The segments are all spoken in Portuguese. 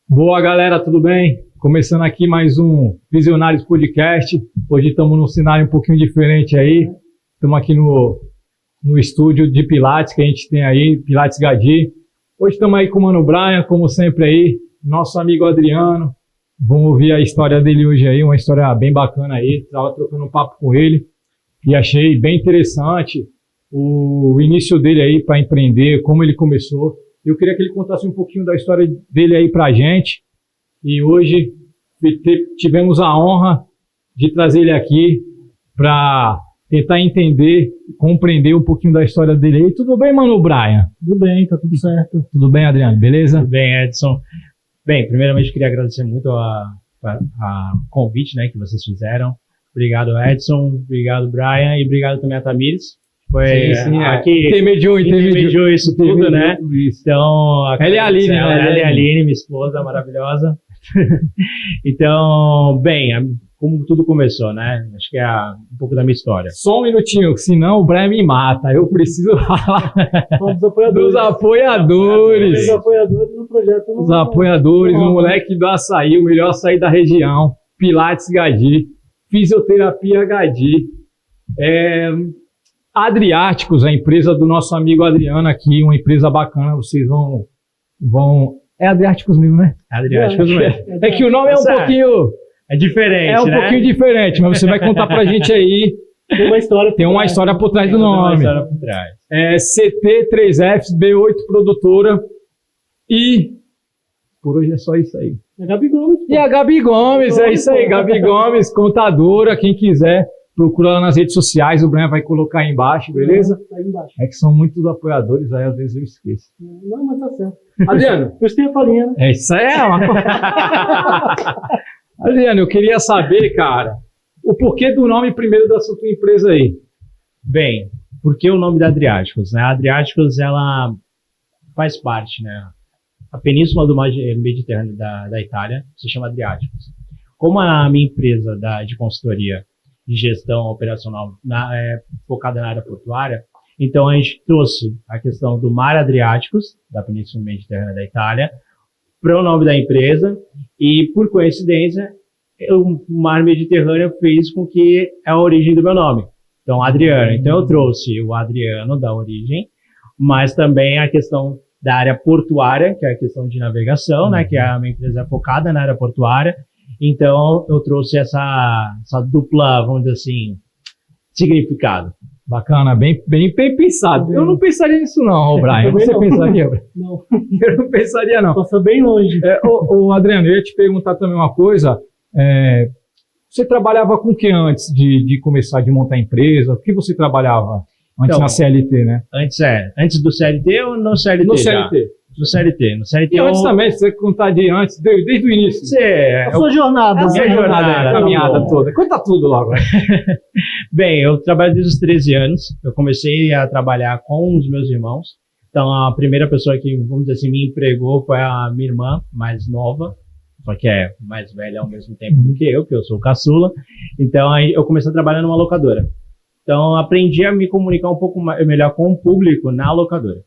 Boa, galera, tudo bem? Começando aqui mais um Visionários Podcast. Hoje estamos num cenário um pouquinho diferente aí. Estamos aqui no estúdio de Pilates que a gente tem aí, Pilates Gadi. Hoje estamos aí com o Mano Brian, como sempre aí, nosso amigo Adriano. Vamos ouvir a história dele hoje aí, uma história bem bacana aí. Estava trocando um papo com ele e achei bem interessante o início dele aí para empreender, como ele começou. Eu queria que ele contasse um pouquinho da história dele aí pra gente. E hoje tivemos a honra de trazer ele aqui para tentar entender, compreender um pouquinho da história dele aí. Tudo bem, Mano Brian? Tudo bem, tá tudo certo. Tudo bem, Adriano? Beleza? Tudo bem, Edson. Bem, primeiramente queria agradecer muito a convite, né, que vocês fizeram. Obrigado, Edson. Obrigado, Brian. E obrigado também a Tamires. Foi sim, aqui intermediou isso tudo, né? Isso. Então, ela é a Aline, ela é a Aline, minha esposa maravilhosa. Então, bem, como tudo começou, né? Acho que é um pouco da minha história. Só um minutinho, senão o Brian me mata. Eu preciso falar dos apoiadores. Os apoiadores no projeto. Os apoiadores, o moleque do açaí, o melhor açaí da região. Pilates Gadi, Fisioterapia Gadi. Adriáticos, a empresa do nosso amigo Adriano aqui, uma empresa bacana, vocês vão... É Adriáticos mesmo, né? Adriáticos mesmo. É que o nome é um pouquinho... É diferente, É um pouquinho diferente, mas você vai contar pra gente aí. Tem uma história por trás do nome. Tem uma história por trás. É CT3Fs, B8 Produtora e... Por hoje é só isso aí. É Gabi Gomes. E a Gabi Gomes, é isso aí. Gabi Gomes, contadora, quem quiser... Procura lá nas redes sociais, o Brian vai colocar aí embaixo, beleza? Tá aí embaixo. É que são muitos apoiadores, aí às vezes eu esqueço. Não, mas tá certo. Adriano. Gostei a farinha, né? Isso aí é uma coisa. Adriano, eu queria saber, cara, o porquê do nome primeiro da sua empresa aí. Bem, por que o nome da Adriáticos, né? A Adriáticos, ela faz parte, né? A península do Mar Mediterrâneo da Itália se chama Adriáticos. Como a minha empresa de consultoria de gestão operacional focada na área portuária, então a gente trouxe a questão do Mar Adriáticos, da Península Mediterrânea da Itália, para o nome da empresa, e por coincidência, o Mar Mediterrâneo fez com que a origem do meu nome. Então, Adriano. Então eu trouxe o Adriano da origem, mas também a questão da área portuária, que é a questão de navegação, né, que a minha empresa é focada na área portuária. Então, eu trouxe essa dupla, vamos dizer assim, significado. Bacana, bem pensado. Eu não pensaria nisso não, Brian. Você pensaria? Não. Eu não pensaria não. Passou bem longe. Adriano, eu ia te perguntar também uma coisa. Você trabalhava com o que antes de começar de montar a empresa? O que você trabalhava antes então, na CLT, né? Antes do CLT ou no CLT? No CLT. No CLT. E antes também, se você contar de antes, desde o início. A sua jornada. A minha jornada, a caminhada toda. Conta tudo logo. Bem, eu trabalho desde os 13 anos. Eu comecei a trabalhar com os meus irmãos. Então, a primeira pessoa que, vamos dizer assim, me empregou foi a minha irmã mais nova, só que é mais velha ao mesmo tempo do que eu sou o caçula. Então, aí eu comecei a trabalhar numa locadora. Então, aprendi a me comunicar um pouco melhor com o público na locadora.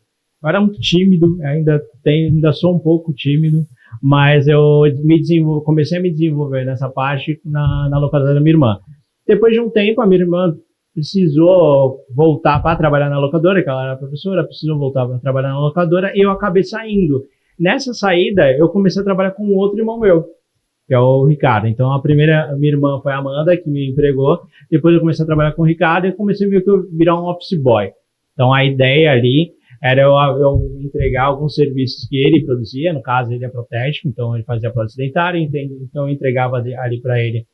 Eu era muito tímido, ainda sou um pouco tímido, mas eu comecei a me desenvolver nessa parte na locadora da minha irmã. Depois de um tempo, a minha irmã precisou voltar para trabalhar na locadora, que ela era professora, precisou voltar para trabalhar na locadora, e eu acabei saindo. Nessa saída, eu comecei a trabalhar com outro irmão meu, que é o Ricardo. Então, a minha irmã foi a Amanda, que me empregou. Depois eu comecei a trabalhar com o Ricardo e comecei a virar um office boy. Então, a ideia ali era eu entregar alguns serviços que ele produzia, no caso ele é protético, então ele fazia prótese dentária, então eu entregava ali para ele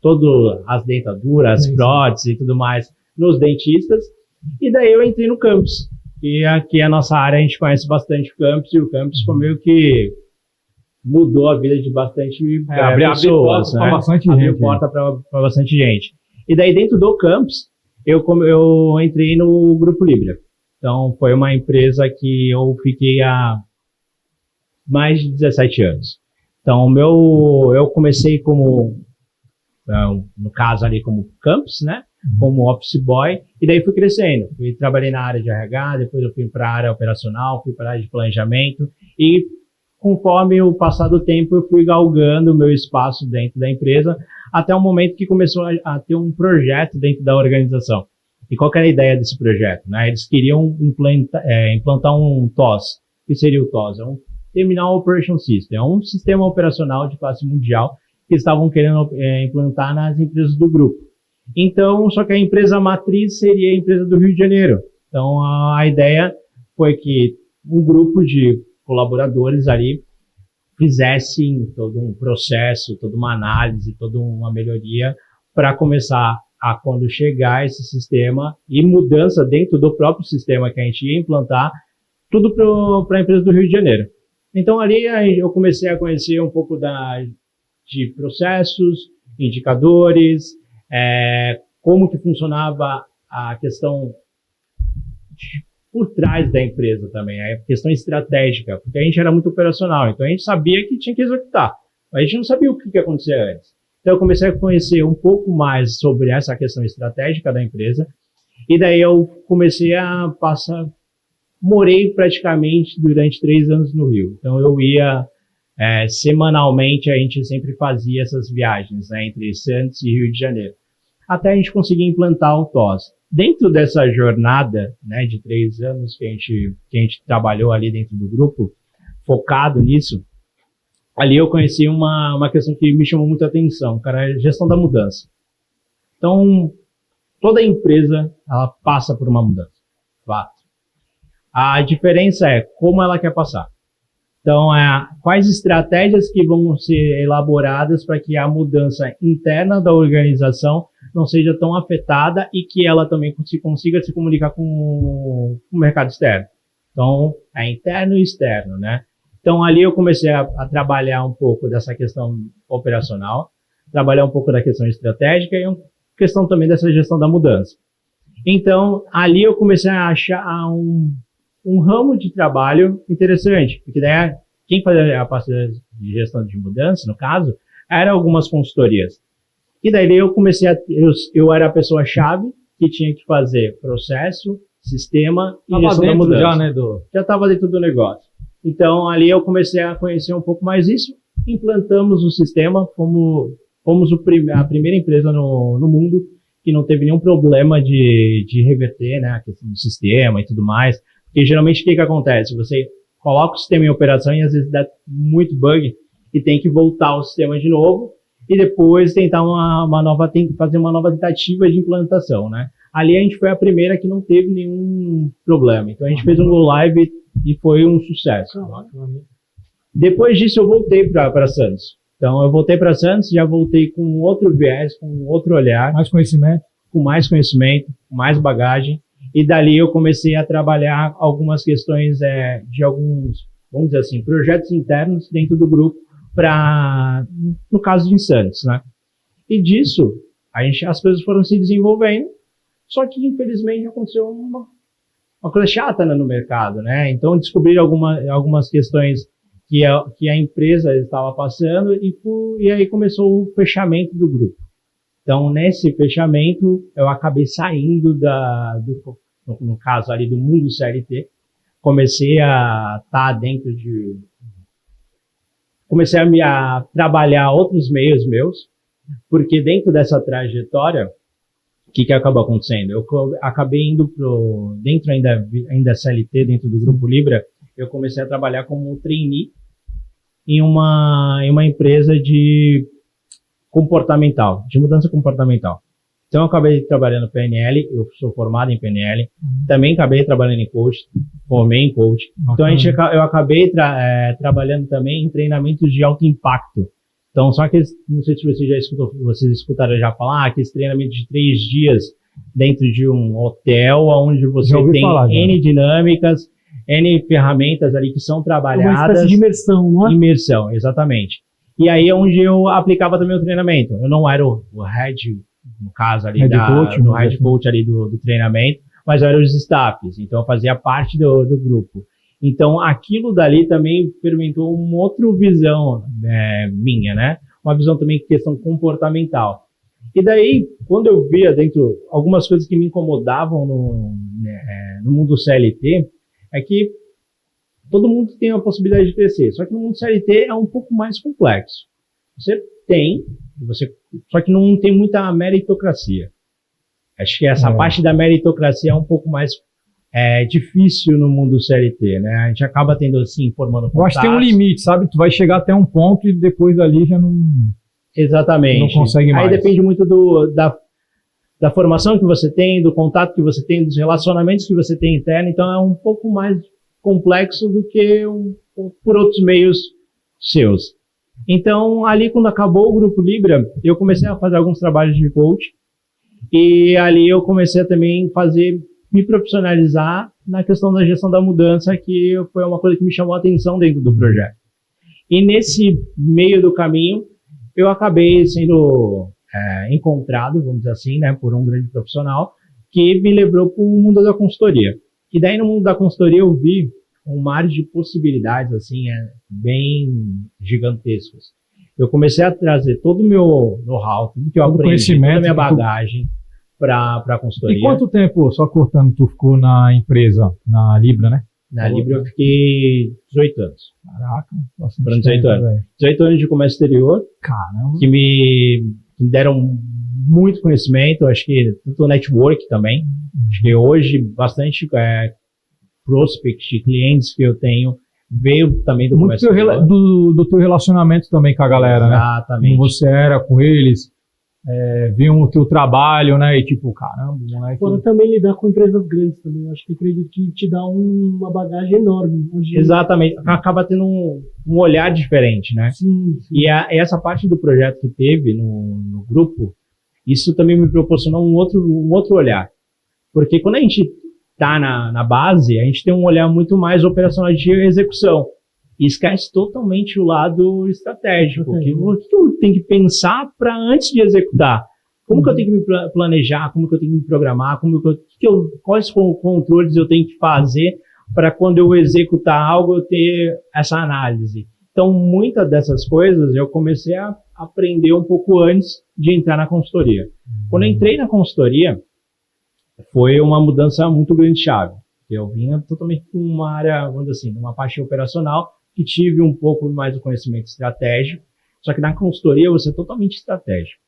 todas as dentaduras, as próteses e tudo mais nos dentistas, e daí eu entrei no campus, e aqui a nossa área a gente conhece bastante o campus, e o campus foi meio que mudou a vida de bastante pessoas, né? Abriu porta para bastante gente. E daí dentro do campus, eu entrei no Grupo Libra. Então, foi uma empresa que eu fiquei há mais de 17 anos. Então, eu comecei como, no caso ali, como campus, né? Como office boy, e daí fui crescendo. Trabalhei na área de RH, depois eu fui para a área operacional, fui para a área de planejamento, e conforme o passar do tempo, eu fui galgando o meu espaço dentro da empresa, até o momento que começou a ter um projeto dentro da organização. E qual que era a ideia desse projeto? Né? Eles queriam implantar um TOS. O que seria o TOS? É um Terminal Operation System. É um sistema operacional de classe mundial que estavam querendo implantar nas empresas do grupo. Então, só que a empresa matriz seria a empresa do Rio de Janeiro. Então, a ideia foi que um grupo de colaboradores ali fizessem todo um processo, toda uma análise, toda uma melhoria para começar a, quando chegar esse sistema e mudança dentro do próprio sistema que a gente ia implantar, tudo para a empresa do Rio de Janeiro. Então, ali eu comecei a conhecer um pouco de processos, indicadores, como que funcionava a questão por trás da empresa também, a questão estratégica, porque a gente era muito operacional, então a gente sabia que tinha que executar, mas a gente não sabia o que ia acontecer antes. Então eu comecei a conhecer um pouco mais sobre essa questão estratégica da empresa, e daí eu comecei a morei praticamente durante 3 anos no Rio, então eu ia semanalmente, a gente sempre fazia essas viagens, né, entre Santos e Rio de Janeiro, até a gente conseguir implantar o TOS. Dentro dessa jornada, né, de 3 anos que a gente trabalhou ali dentro do grupo, focado nisso, ali eu conheci uma questão que me chamou muita atenção, cara, a gestão da mudança. Então, toda empresa, ela passa por uma mudança, fato. A diferença é como ela quer passar. Então, quais estratégias que vão ser elaboradas para que a mudança interna da organização não seja tão afetada e que ela também consiga se comunicar com o mercado externo. Então, é interno e externo, né? Então, ali eu comecei a trabalhar um pouco dessa questão operacional, trabalhar um pouco da questão estratégica e questão também dessa gestão da mudança. Então, ali eu comecei a achar um ramo de trabalho interessante, porque daí quem fazia a parte de gestão de mudança, no caso, eram algumas consultorias. E daí eu comecei eu era a pessoa-chave que tinha que fazer processo, sistema e gestão da mudança. Já, né, já estava dentro do negócio. Então, ali eu comecei a conhecer um pouco mais isso, implantamos o sistema, fomos a primeira empresa no mundo que não teve nenhum problema de reverter, né, a questão do sistema e tudo mais. Porque geralmente o que acontece? Você coloca o sistema em operação e às vezes dá muito bug e tem que voltar o sistema de novo e depois tentar fazer uma nova tentativa de implantação, né? Ali a gente foi a primeira que não teve nenhum problema. Então a gente fez um go live e foi um sucesso. Depois disso eu voltei para Santos. Então eu voltei para Santos, já voltei com outro viés, com outro olhar. Com mais conhecimento, com mais bagagem. E dali eu comecei a trabalhar algumas questões de alguns, vamos dizer assim, projetos internos dentro do grupo no caso de Santos, né? E disso, as coisas foram se desenvolvendo, só que infelizmente aconteceu uma coisa chata, né, no mercado, né? Então descobriram algumas questões que a empresa estava passando e aí começou o fechamento do grupo. Então, nesse fechamento, eu acabei saindo no caso ali do mundo CLT, comecei a estar comecei a trabalhar outros meios meus, porque dentro dessa trajetória, o que acabou acontecendo? Eu acabei indo dentro ainda CLT, dentro do Grupo Libra, eu comecei a trabalhar como trainee em uma empresa de mudança comportamental. Então, eu acabei trabalhando no PNL, eu sou formado em PNL, também acabei trabalhando em coach, formei em coach. Então, eu acabei trabalhando também em treinamentos de alto impacto. Então, só que, não sei se vocês escutaram já falar, aqueles treinamentos de 3 dias dentro de um hotel, onde você tem N dinâmicas, N ferramentas ali que são trabalhadas. Uma espécie de imersão, não é? Imersão, exatamente. E aí é onde eu aplicava também o treinamento. Eu não era o head, no caso ali do head coach ali do treinamento, mas eu era os staffs. Então eu fazia parte do grupo. Então aquilo dali também permitiu uma outra visão minha, né? Uma visão também de questão comportamental. E daí, quando eu via dentro algumas coisas que me incomodavam no mundo CLT, é que todo mundo tem a possibilidade de crescer, só que no mundo CLT é um pouco mais complexo. Só que não tem muita meritocracia. Acho que essa parte da meritocracia é um pouco mais difícil no mundo CLT, né? A gente acaba tendo, assim, formando contatos. Eu acho que tem um limite, sabe? Tu vai chegar até um ponto e depois dali já não... Exatamente. Não consegue mais. Aí depende muito da formação que você tem, do contato que você tem, dos relacionamentos que você tem interno, então é um pouco mais complexo do que por outros meios seus. Então, ali quando acabou o Grupo Libra, eu comecei a fazer alguns trabalhos de coach, e ali eu comecei a também me profissionalizar na questão da gestão da mudança, que foi uma coisa que me chamou a atenção dentro do projeto. E nesse meio do caminho, eu acabei sendo encontrado, vamos dizer assim, né, por um grande profissional, que me levou para o mundo da consultoria. E daí no mundo da consultoria eu vi um mar de possibilidades, assim, bem gigantescos. Eu comecei a trazer todo o meu know-how, tudo que eu aprendi, toda a minha bagagem para a consultoria. E quanto tempo, só cortando, tu ficou na empresa, na Libra, né? Na Libra eu fiquei 18 anos. Caraca, bastante 18 anos. Velho. 18 anos de comércio exterior. Caramba. Que me deram muito conhecimento, acho que tanto network também. Acho que hoje bastante prospect de clientes que eu tenho veio também do comércio exterior. Do teu relacionamento também com a galera, exatamente, né? Como você era com eles, viam o teu trabalho, né? E tipo, caramba, moleque. Fora também lidar com empresas grandes também. Eu acho que acredito que te dá uma bagagem enorme. Exatamente. Acaba tendo um olhar diferente, né? Sim. E essa parte do projeto que teve no grupo, isso também me proporcionou um outro olhar. Porque quando a gente está na base, a gente tem um olhar muito mais operacional de execução. E esquece totalmente o lado estratégico. O que eu tenho que pensar para antes de executar? Como que eu tenho que me planejar? Como que eu tenho que me programar? Quais controles eu tenho que fazer para quando eu executar algo eu ter essa análise? Então, muitas dessas coisas eu comecei a aprender um pouco antes de entrar na consultoria. Quando eu entrei na consultoria, foi uma mudança muito grande de chave. Eu vinha totalmente com uma área, vamos dizer assim, uma parte operacional, que tive um pouco mais do conhecimento estratégico, só que na consultoria você é totalmente estratégico.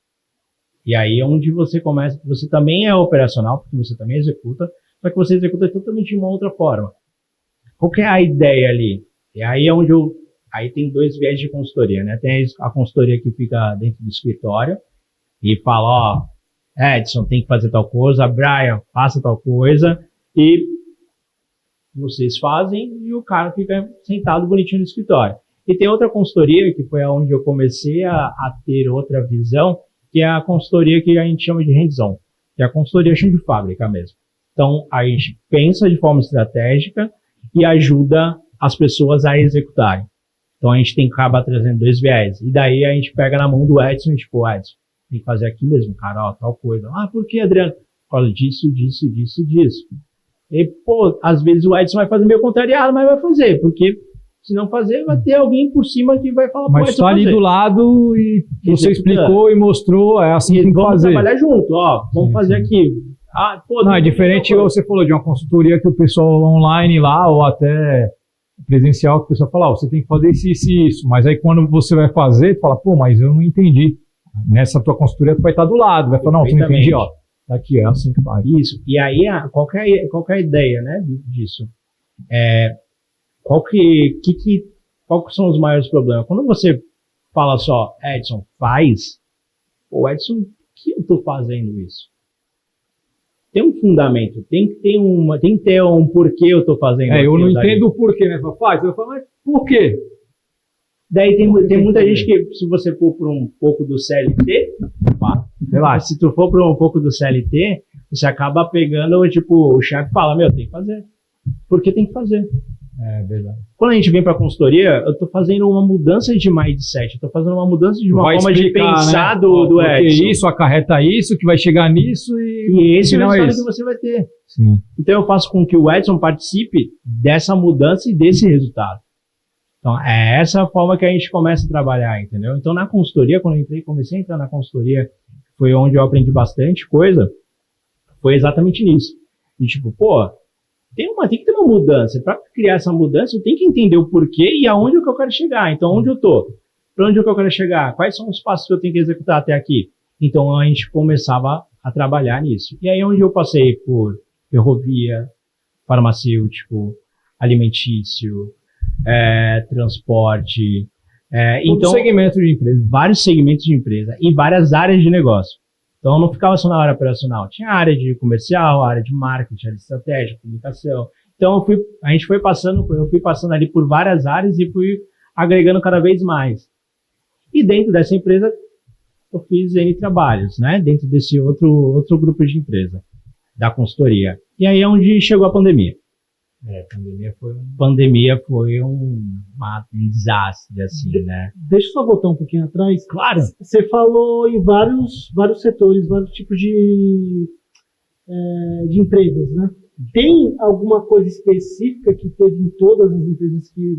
E aí é onde você começa, você também é operacional, porque você também executa, só que você executa totalmente de uma outra forma. Qual que é a ideia ali? E aí é onde aí tem dois viés de consultoria, né? Tem a consultoria que fica dentro do escritório e fala, Edson, tem que fazer tal coisa, Brian, faça tal coisa, e vocês fazem e o cara fica sentado bonitinho no escritório. E tem outra consultoria, que foi onde eu comecei a ter outra visão, que é a consultoria que a gente chama de hands-on, que é a consultoria chão de fábrica mesmo. Então, a gente pensa de forma estratégica e ajuda as pessoas a executarem. Então, a gente tem que acabar trazendo dois viés. E daí a gente pega na mão do Edson e tipo, Edson, tem que fazer aqui mesmo, cara, ó, tal coisa. Ah, por que, Adriano? Por causa disso, disso, disso, disso. E, pô, às vezes o Edson vai fazer meio contrariado, mas vai fazer, porque se não fazer, vai ter alguém por cima que vai falar, mas está ali do lado e você explicou e mostrou, é assim que tem que fazer. Vamos trabalhar junto, ó, vamos fazer aqui. Ah, pô, não, é diferente, você falou de uma consultoria que o pessoal online lá, ou até presencial, que o pessoal fala, você tem que fazer isso, isso e isso, mas aí quando você vai fazer, tu fala, pô, mas eu não entendi. Nessa tua consultoria tu vai estar do lado, vai falar, não, tu não entendi, ó. Aqui, é assim que faz. Isso. E aí, qual que é a ideia, né, disso? Qual são os maiores problemas? Quando você fala só, Edson, faz, ou Edson, por que eu estou fazendo isso? Tem um fundamento, tem que ter um porquê eu estou fazendo isso. Eu não entendo o porquê, né? Faz, eu falo, mas por quê? Daí tem muita gente que, se você for por um pouco do CLT, se tu for por um pouco do CLT, você acaba pegando, tipo, o chefe fala, tem que fazer. Porque tem que fazer. É verdade. Quando a gente vem para a consultoria, eu estou fazendo uma mudança de mindset, eu estou fazendo uma mudança de uma forma de pensar, né? do Edson. Isso acarreta isso, que vai chegar nisso e esse é o resultado que você vai ter. Sim. Então eu faço com que o Edson participe dessa mudança e desse resultado. Então é essa a forma que a gente começa a trabalhar, entendeu? Então na consultoria, quando eu comecei a entrar na consultoria, foi onde eu aprendi bastante coisa, foi exatamente nisso. E tipo, pô, tem que ter uma mudança. Para criar essa mudança, eu tenho que entender o porquê e aonde é que eu quero chegar. Então, onde eu estou? Para onde é que eu quero chegar? Quais são os passos que eu tenho que executar até aqui? Então, a gente começava a trabalhar nisso. E aí, onde eu passei por ferrovia, farmacêutico, alimentício, transporte, Todo segmento de empresa. vários segmentos de empresa e várias áreas de negócio. Então, eu não ficava só na área operacional. Tinha área de comercial, área de marketing, área de estratégia, comunicação. Então, eu fui passando ali por várias áreas e fui agregando cada vez mais. E dentro dessa empresa, eu fiz N trabalhos, né? Dentro desse outro grupo de empresa, da consultoria. E aí é onde chegou a pandemia. A Pandemia foi um desastre, assim, né? Deixa eu só voltar um pouquinho atrás. Claro. Você falou em vários setores, vários tipos de empresas, né? Tem alguma coisa específica que teve em todas as empresas que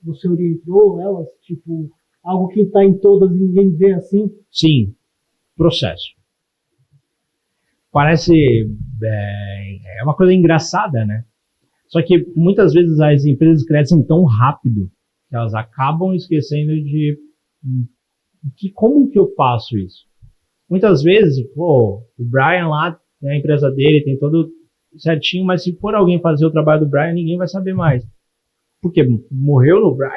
você orientou elas? Tipo, algo que está em todas e ninguém vê assim? Sim, processo. Parece é uma coisa engraçada, né? Só que muitas vezes as empresas crescem tão rápido que elas acabam esquecendo de como que eu faço isso. Muitas vezes, o Brian lá, tem a empresa dele, tem todo certinho, mas se for alguém fazer o trabalho do Brian, ninguém vai saber mais. Porque morreu no Brian?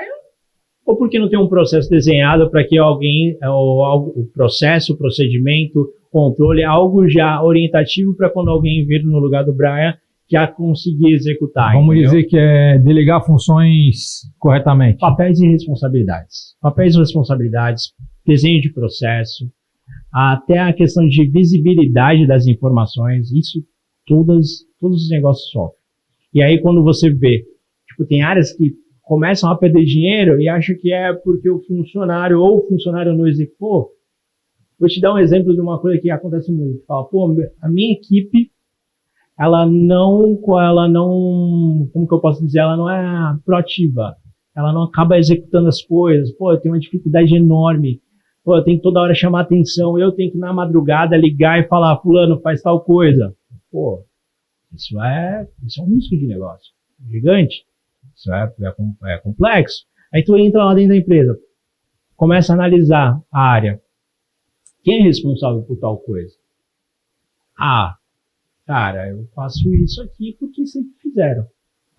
Ou porque não tem um processo desenhado para que alguém, o processo, o procedimento, controle, algo já orientativo para quando alguém vir no lugar do Brian, já conseguir executar. Vamos entendeu? dizer que é delegar funções corretamente. Papéis e responsabilidades. Papéis e responsabilidades, desenho de processo, até a questão de visibilidade das informações, isso todos os negócios sofrem. E aí quando você vê, tipo, tem áreas que começam a perder dinheiro e acham que é porque o funcionário não executou. Vou te dar um exemplo de uma coisa que acontece muito. Fala, a minha equipe, ela não, como que eu posso dizer, ela não é proativa. Ela não acaba executando as coisas. Eu tenho uma dificuldade enorme. Eu tenho que toda hora chamar atenção. Eu tenho que, na madrugada, ligar e falar, fulano, faz tal coisa. Isso é um risco de negócio gigante. Isso é complexo. Aí tu entra lá dentro da empresa, começa a analisar a área. Quem é responsável por tal coisa? Cara, eu faço isso aqui porque sempre fizeram.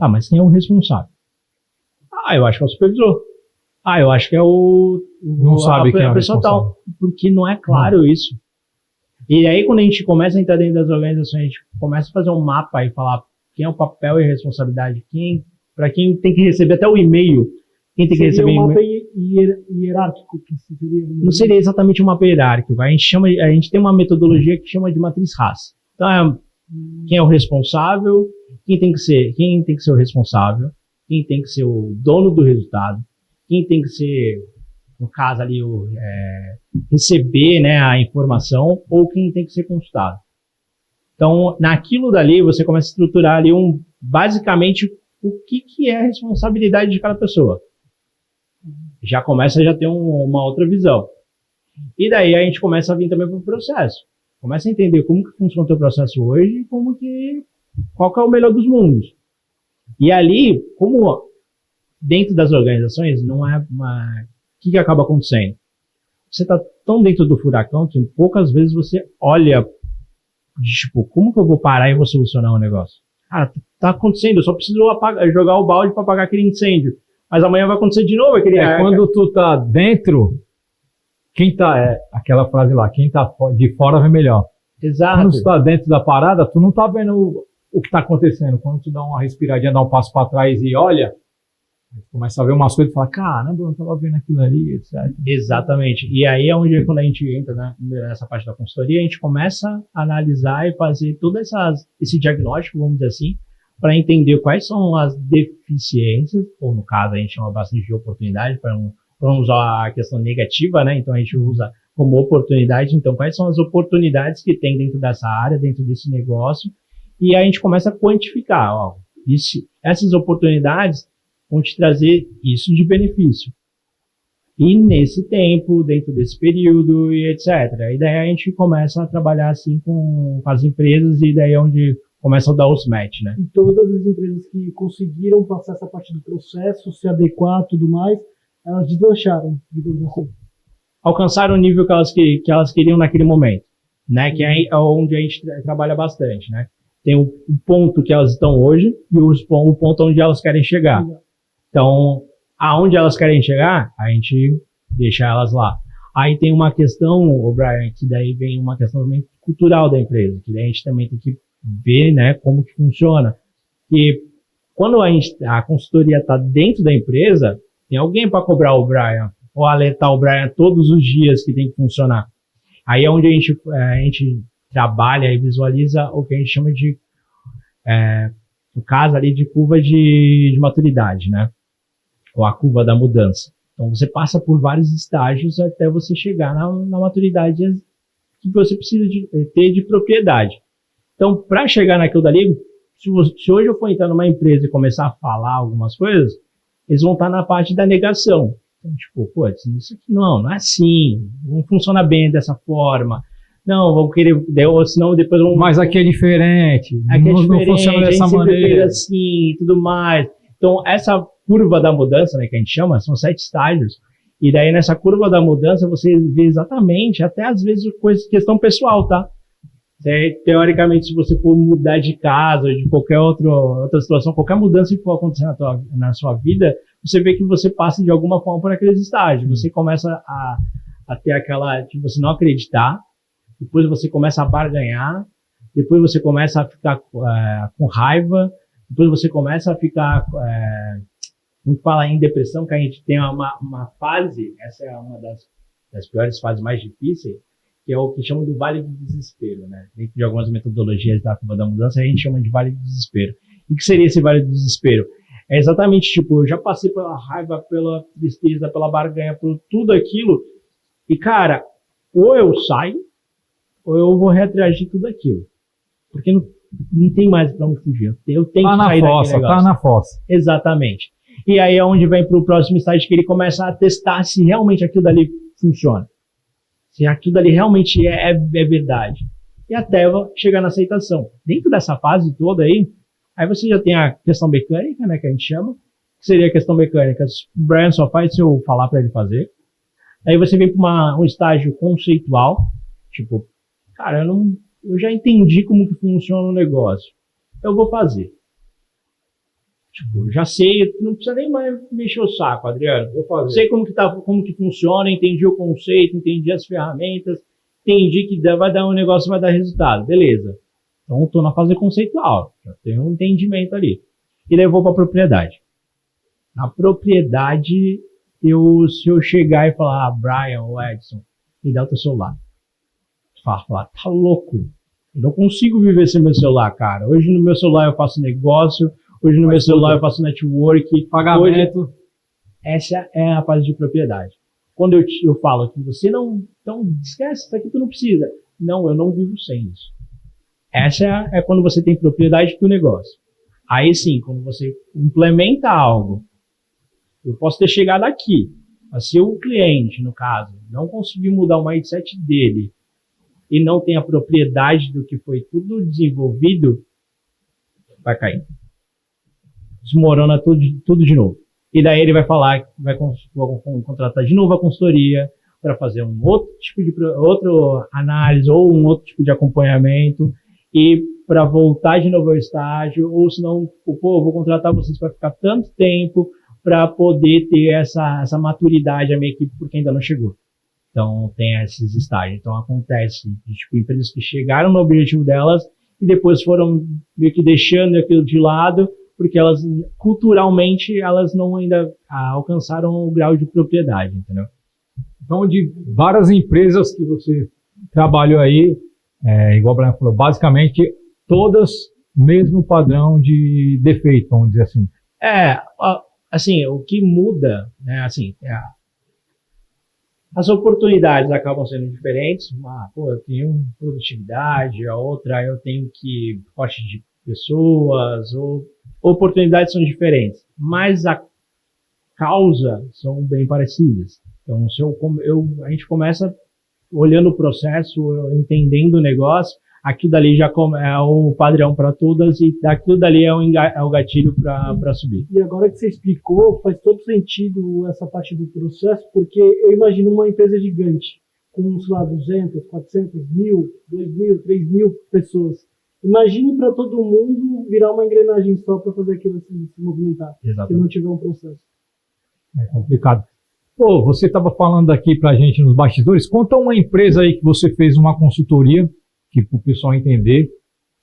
Mas quem é o responsável? Eu acho que é o supervisor. Eu acho que é Não sabe quem é o pessoa responsável. tal. Porque não é claro isso. E aí, quando a gente começa a entrar dentro das organizações, a gente começa a fazer um mapa e falar quem é o papel e a responsabilidade, para quem tem que receber até o e-mail. Quem tem que receber um mapa e-mail. hierárquico. Que seria... Não seria exatamente um mapa hierárquico. A gente tem uma metodologia que chama de matriz RAS. Então, quem é o responsável, quem tem que ser o responsável, quem tem que ser o dono do resultado, quem tem que ser, no caso ali, receber, né, a informação, ou quem tem que ser consultado. Então, naquilo dali, você começa a estruturar ali basicamente o que é a responsabilidade de cada pessoa. Já começa a ter uma outra visão. E daí a gente começa a vir também para o processo. Começa a entender como que funciona o teu processo hoje e qual que é o melhor dos mundos. E ali, como dentro das organizações, não é o que acaba acontecendo? Você está tão dentro do furacão que poucas vezes você olha tipo, como que eu vou parar e vou solucionar um negócio? Tá acontecendo, eu só preciso jogar o balde para apagar aquele incêndio. Mas amanhã vai acontecer de novo quando tu tá dentro, aquela frase lá, quem tá de fora vê melhor. Exato. Quando tu tá dentro da parada, tu não tá vendo o que tá acontecendo. Quando tu dá uma respiradinha, dá um passo para trás e olha, começa a ver umas coisas e fala, caramba, eu não tava vendo aquilo ali, etc. Exatamente. E aí é onde, quando a gente entra, né, nessa parte da consultoria, a gente começa a analisar e fazer todo esse diagnóstico, vamos dizer assim, para entender quais são as deficiências, ou no caso a gente chama bastante de oportunidade, para não usar a questão negativa, né? Então a gente usa como oportunidade. Então, quais são as oportunidades que tem dentro dessa área, dentro desse negócio? E aí a gente começa a quantificar. Essas oportunidades vão te trazer isso de benefício. E nesse tempo, dentro desse período, e etc. E daí a gente começa a trabalhar assim com as empresas, e daí é onde começam a dar os match, né? E todas as empresas que conseguiram passar essa parte do processo, se adequar, tudo mais, elas deslancharam, digamos assim. Alcançaram o nível que elas queriam naquele momento, né? Que é onde a gente trabalha bastante, né? Tem o ponto que elas estão hoje e o ponto onde elas querem chegar. Então, aonde elas querem chegar, a gente deixa elas lá. Aí tem uma questão, Brian, que daí vem uma questão também cultural da empresa, que daí a gente também tem que ver, né, como que funciona. E quando a consultoria está dentro da empresa, tem alguém para cobrar o Brian, ou alertar o Brian todos os dias que tem que funcionar. Aí é onde a gente trabalha e visualiza o que a gente chama de, no caso ali, de curva de maturidade, né? Ou a curva da mudança. Então você passa por vários estágios até você chegar na maturidade que você precisa ter de propriedade. Então, para chegar naquilo dali, se hoje eu for entrar numa empresa e começar a falar algumas coisas, eles vão estar na parte da negação. Então, tipo, pô, isso aqui não é assim, não funciona bem dessa forma. Não, vão querer, senão depois vão... Mas aqui é diferente, não funciona dessa maneira. Fez assim e tudo mais. Então, essa curva da mudança, né, que a gente chama, são 7 estágios. E daí, nessa curva da mudança, você vê exatamente, até às vezes, questão pessoal, tá? Teoricamente, se você for mudar de casa, ou de qualquer outra situação, qualquer mudança que for acontecer na sua vida, você vê que você passa de alguma forma por aqueles estágios. Você começa a ter aquela, de você não acreditar, depois você começa a barganhar, depois você começa a ficar com raiva, depois você começa a ficar, vamos falar em depressão, que a gente tem uma fase, essa é uma das piores fases mais difíceis, que é o que chamam do vale do desespero, né? Dentro de algumas metodologias da curva da mudança, a gente chama de vale do desespero. E o que seria esse vale do desespero? É exatamente, tipo, eu já passei pela raiva, pela tristeza, pela barganha, por tudo aquilo, e, cara, ou eu saio, ou eu vou retroagir tudo aquilo. Porque não tem mais pra onde fugir. Eu tenho que sair daquele negócio. Tá na fossa. Exatamente. E aí é onde vem pro próximo estágio, que ele começa a testar se realmente aquilo dali funciona. Se aquilo dali realmente é verdade. E até chegar na aceitação. Dentro dessa fase toda aí você já tem a questão mecânica, né, que a gente chama, que seria a questão mecânica. O Brian só faz se eu falar para ele fazer. Aí você vem para um estágio conceitual, tipo, cara, eu já entendi como que funciona o negócio. Eu vou fazer. Tipo, já sei, não precisa nem mais mexer o saco, Adriano. Vou fazer. Sei como que funciona, entendi o conceito, entendi as ferramentas, entendi que vai dar um negócio, vai dar resultado. Beleza. Então, estou na fase conceitual. Já tenho um entendimento ali. E daí eu vou para a propriedade. Na propriedade, se eu chegar e falar, Brian ou Edson, me dá o teu celular. Falar, tá louco. Eu não consigo viver sem meu celular, cara. Hoje no meu celular eu faço negócio, hoje no meu celular eu faço network, pagamento. Hoje, essa é a fase de propriedade. Quando eu falo que você não esquece, isso aqui tu não precisa. Não, eu não vivo sem isso. Essa é quando você tem propriedade do negócio. Aí sim, quando você implementa algo, eu posso ter chegado aqui, mas se o cliente, no caso, não conseguir mudar o mindset dele e não tem a propriedade do que foi tudo desenvolvido, vai cair. Desmorona tudo de novo. E daí ele vai falar que vai contratar de novo a consultoria para fazer um outro tipo de outra análise ou um outro tipo de acompanhamento e para voltar de novo ao estágio, ou senão, eu vou contratar vocês para ficar tanto tempo para poder ter essa maturidade a minha equipe, porque ainda não chegou. Então, tem esses estágios. Então, acontece de tipo, empresas que chegaram no objetivo delas e depois foram meio que deixando aquilo de lado, porque elas, culturalmente, elas não ainda alcançaram o grau de propriedade, entendeu? Então, de várias empresas que você trabalhou aí, igual o Brian falou, basicamente, todas mesmo padrão de defeito, vamos dizer assim. Assim, o que muda, né, assim, as oportunidades acabam sendo diferentes. Eu tenho produtividade, a outra eu tenho corte de pessoas, ou oportunidades são diferentes, mas a causa são bem parecidas. Então, a gente começa olhando o processo, entendendo o negócio, aquilo dali já é o padrão para todas e aquilo dali é o gatilho para subir. E agora que você explicou, faz todo sentido essa parte do processo, porque eu imagino uma empresa gigante, com, sei lá, 200, 400, 1.000, 2.000, 3.000 pessoas. Imagine para todo mundo virar uma engrenagem só para fazer aquilo se movimentar, Exatamente. se não tiver um processo. É complicado. Pô, você estava falando aqui pra gente nos bastidores, conta uma empresa aí que você fez uma consultoria, que para o pessoal entender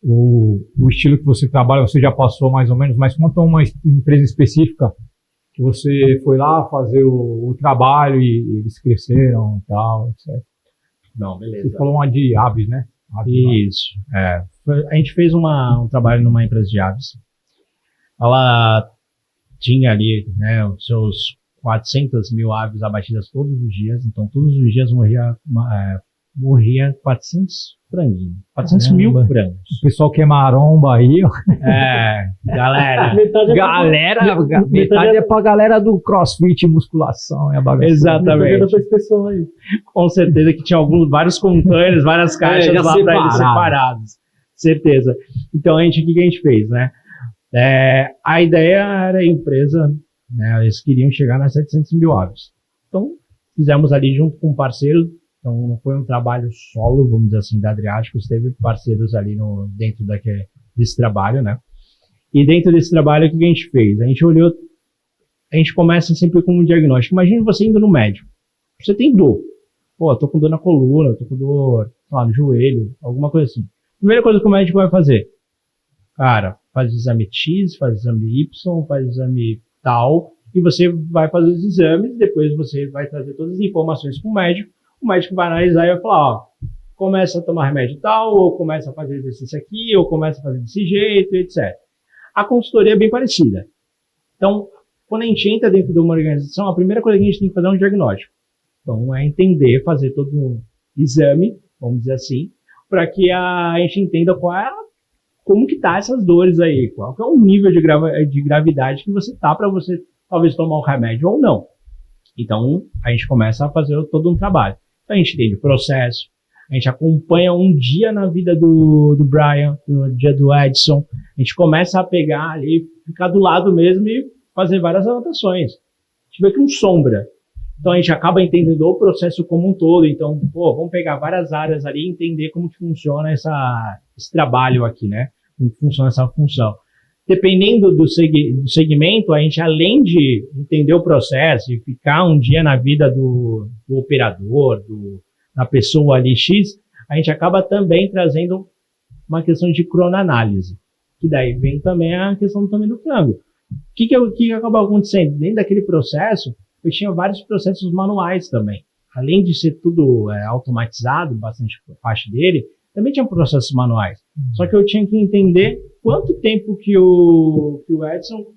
o estilo que você trabalha, você já passou mais ou menos, mas conta uma empresa específica que você foi lá fazer o trabalho e eles cresceram e tal, etc. Não, beleza. Você falou uma de aves, né? Isso. A gente fez um trabalho numa empresa de aves. Ela tinha ali, né, os seus 400 mil aves abatidas todos os dias. Então, todos os dias morria 400 franguinhos. 400 mil frangos. O pessoal que é maromba aí, ó. Galera. Metade é pra galera do crossfit, musculação, é a bagaça. Exatamente. Pra esse pessoal aí. Com certeza que tinha vários containers, várias caixas lá para eles separados. Certeza. Então, o que a gente fez, né? A ideia era a empresa, né? Eles queriam chegar nas 700 mil aves. Então, fizemos ali junto com um parceiro. Então, não foi um trabalho solo, vamos dizer assim, da Adriáticos. Teve parceiros ali dentro desse trabalho, né? E dentro desse trabalho, o que a gente fez? A gente começa sempre com um diagnóstico. Imagina você indo no médico. Você tem dor. Pô, tô com dor na coluna, tô com dor, sei lá, no joelho, alguma coisa assim. Primeira coisa que o médico vai fazer. Cara, faz o exame X, faz o exame Y, faz o exame tal, e você vai fazer os exames, depois você vai trazer todas as informações para o médico vai analisar e vai falar, ó, começa a tomar remédio tal, ou começa a fazer exercício aqui, ou começa a fazer desse jeito, etc. A consultoria é bem parecida. Então, quando a gente entra dentro de uma organização, a primeira coisa que a gente tem que fazer é um diagnóstico. Então, é entender, fazer todo um exame, vamos dizer assim, para que a gente entenda como que tá essas dores aí, qual que é o nível de gravidade que você tá para você talvez tomar o remédio ou não. Então, a gente começa a fazer todo um trabalho. Então, a gente entende o processo, a gente acompanha um dia na vida do Brian, no dia do Edson, a gente começa a pegar ali, ficar do lado mesmo e fazer várias anotações. A gente vê que um sombra. Então, a gente acaba entendendo o processo como um todo. Então, vamos pegar várias áreas ali e entender como que funciona esse trabalho aqui, né? Como funciona essa função. Dependendo do segmento, a gente, além de entender o processo e ficar um dia na vida do operador, da pessoa ali X, a gente acaba também trazendo uma questão de cronoanálise, que daí vem também a questão também do frango. O que acaba acontecendo? Dentro daquele processo, eu tinha vários processos manuais também. Além de ser tudo automatizado, bastante parte dele, também tinha processos manuais. Só que eu tinha que entender quanto tempo que o Edson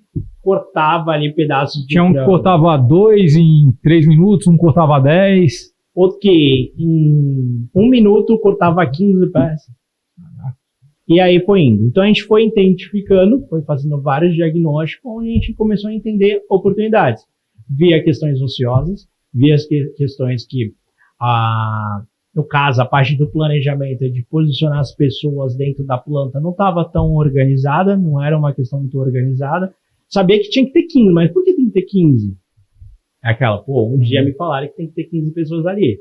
cortava ali pedaços de Tinha um que cortava 2 em 3 minutos, um cortava 10. Outro que em 1 minuto cortava 15 peças. E aí foi indo. Então a gente foi identificando, foi fazendo vários diagnósticos, onde a gente começou a entender oportunidades. Via questões ociosas, via as questões que, no caso, a parte do planejamento de posicionar as pessoas dentro da planta não estava tão organizada, não era uma questão muito organizada. Sabia que tinha que ter 15, mas por que tem que ter 15? É aquela, um dia me falaram que tem que ter 15 pessoas ali.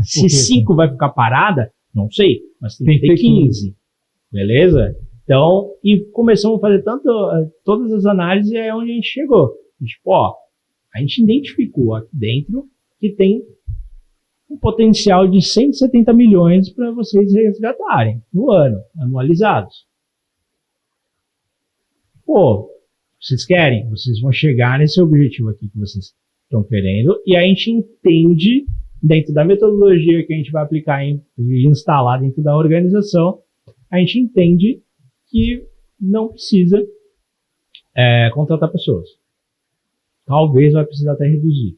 Se 5 vai ficar parada, não sei, mas tem que ter 15. Beleza? Então, e começamos a fazer todas as análises e é onde a gente chegou. Tipo, a gente identificou aqui dentro que tem um potencial de 170 milhões para vocês resgatarem no ano, anualizados. Vocês querem? Vocês vão chegar nesse objetivo aqui que vocês estão querendo, e a gente entende, dentro da metodologia que a gente vai aplicar e instalar dentro da organização, a gente entende que não precisa contratar pessoas. Talvez vai precisar até reduzir.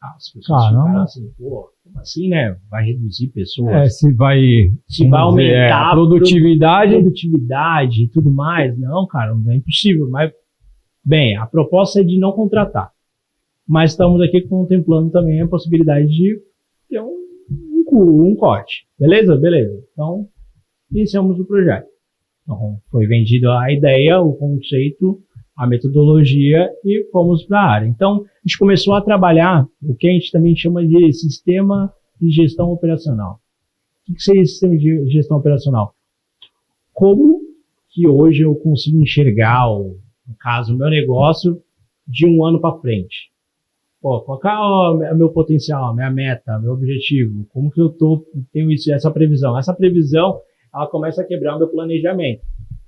As pessoas ficaram assim, como assim, né? Vai reduzir pessoas? Se vai aumentar a produtividade e tudo mais. Não, cara, não é impossível. Mas, bem, a proposta é de não contratar. Mas estamos aqui contemplando também a possibilidade de ter um corte. Beleza? Beleza. Então, iniciamos o projeto. Então, foi vendido a ideia, o conceito, a metodologia e fomos para a área. Então, a gente começou a trabalhar o que a gente também chama de sistema de gestão operacional. O que seria esse sistema de gestão operacional? Como que hoje eu consigo enxergar, no caso, o meu negócio de um ano para frente? Pô, qual é o meu potencial, minha meta, meu objetivo? Como que eu tenho essa previsão? Essa previsão, ela começa a quebrar o meu planejamento.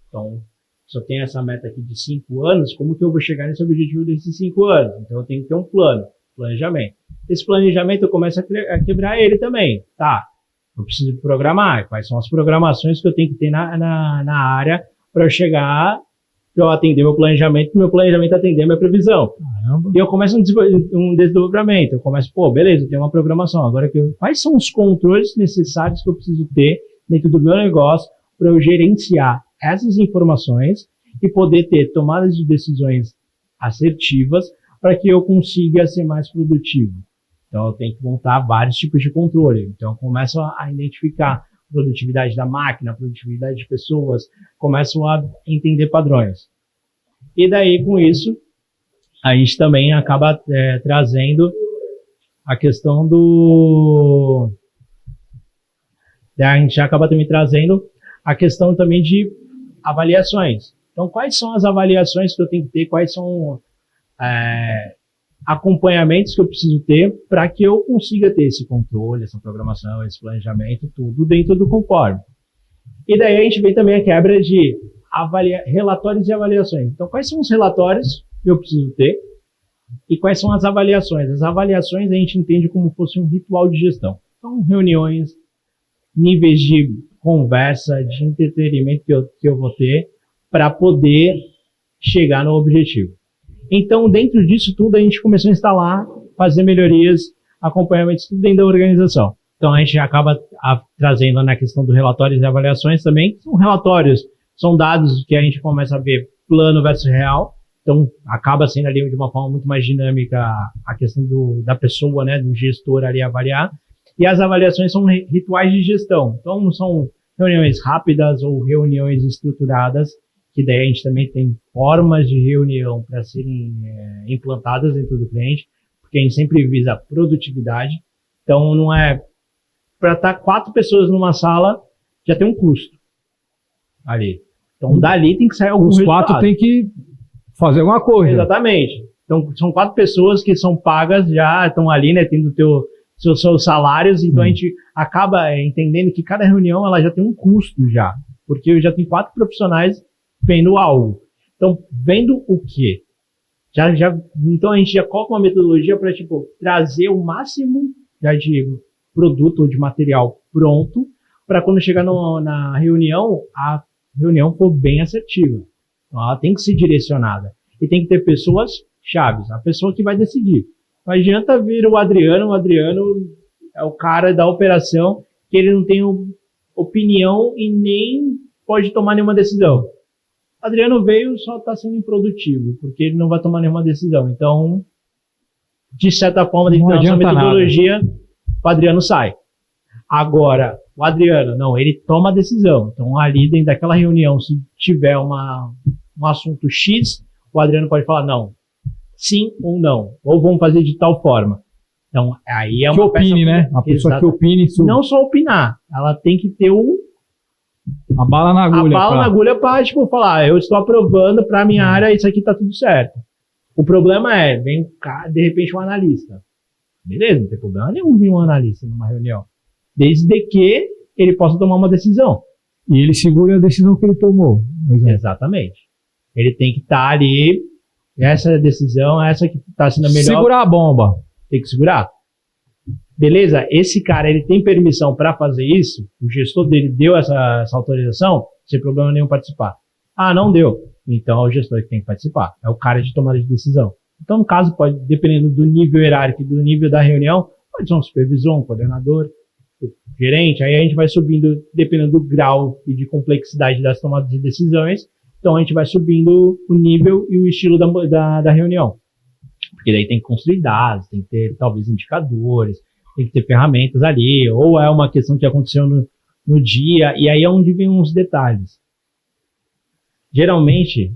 Então, se eu tenho essa meta aqui de 5 anos, como que eu vou chegar nesse objetivo desses 5 anos? Então, eu tenho que ter um plano, planejamento. Esse planejamento eu começo a quebrar ele também. Tá, eu preciso programar. Quais são as programações que eu tenho que ter na área para eu chegar, para eu atender meu planejamento atender a minha previsão. Caramba. E eu começo um desdobramento. Eu começo, beleza, eu tenho uma programação. Agora, quais são os controles necessários que eu preciso ter dentro do meu negócio para eu gerenciar essas informações e poder ter tomadas de decisões assertivas para que eu consiga ser mais produtivo. Então, eu tenho que montar vários tipos de controle. Então, eu começo a identificar a produtividade da máquina, a produtividade de pessoas, começo a entender padrões. E daí, com isso, a gente também acaba trazendo a questão do... A gente acaba também trazendo a questão também de avaliações. Então, quais são as avaliações que eu tenho que ter? Quais são acompanhamentos que eu preciso ter para que eu consiga ter esse controle, essa programação, esse planejamento, tudo dentro do conforme. E daí a gente vem também a quebra de relatórios e avaliações. Então, quais são os relatórios que eu preciso ter e quais são as avaliações? As avaliações a gente entende como fosse um ritual de gestão. Então, reuniões, níveis de conversa, de entretenimento que eu vou ter para poder chegar no objetivo. Então, dentro disso tudo, a gente começou a instalar, fazer melhorias, acompanhamentos, tudo dentro da organização. Então, a gente acaba trazendo na questão dos relatórios e avaliações também. São relatórios, são dados que a gente começa a ver plano versus real. Então, acaba sendo ali de uma forma muito mais dinâmica a questão da pessoa, né, do gestor ali avaliar. E as avaliações são rituais de gestão. Então, não são reuniões rápidas ou reuniões estruturadas, que daí a gente também tem formas de reunião para serem implantadas dentro do cliente, porque a gente sempre visa produtividade. Então, não é para estar 4 pessoas numa sala, já tem um custo ali. Então, dali tem que sair algum resultado. Os 4 tem que fazer alguma coisa. Exatamente. Então, são 4 pessoas que são pagas, já estão ali, né, tendo seus salários, então a gente acaba entendendo que cada reunião ela já tem um custo já, porque eu já tenho 4 profissionais vendo algo. Então, vendo o quê? Então a gente já coloca uma metodologia para trazer o máximo de produto ou de material pronto, para quando chegar na reunião, a reunião for bem assertiva. Então, ela tem que ser direcionada. E tem que ter pessoas chaves, a pessoa que vai decidir. Não adianta vir o Adriano é o cara da operação, que ele não tem opinião e nem pode tomar nenhuma decisão. O Adriano veio só está sendo improdutivo, porque ele não vai tomar nenhuma decisão. Então, de certa forma, dentro da nossa metodologia, o Adriano sai. Agora, o Adriano, não, ele toma a decisão. Então, ali dentro daquela reunião, se tiver um assunto X, o Adriano pode falar não, sim ou não, ou vamos fazer de tal forma. Então, aí é uma peça... Que opine, né? A pessoa que opine sobre... Não só opinar, ela tem que ter a bala na agulha. A bala na agulha para, falar, eu estou aprovando para a minha área, isso aqui tá tudo certo. O problema vem de repente um analista. Beleza, não tem problema nenhum vir um analista numa reunião. Desde que ele possa tomar uma decisão. E ele segura a decisão que ele tomou. Exatamente. Ele tem que estar ali, essa decisão, essa que está sendo a melhor. Segurar a bomba. Tem que segurar. Beleza, esse cara, ele tem permissão para fazer isso? O gestor dele deu essa autorização? Sem problema nenhum participar. Ah, não deu. Então, é o gestor que tem que participar. É o cara de tomada de decisão. Então, no caso, pode, dependendo do nível hierárquico, do nível da reunião, pode ser um supervisor, um coordenador, gerente. Aí a gente vai subindo, dependendo do grau e de complexidade das tomadas de decisões. Então, a gente vai subindo o nível e o estilo da reunião. Porque daí tem que construir dados, tem que ter, talvez, indicadores, tem que ter ferramentas ali, ou é uma questão que aconteceu no dia, e aí é onde vem uns detalhes. Geralmente,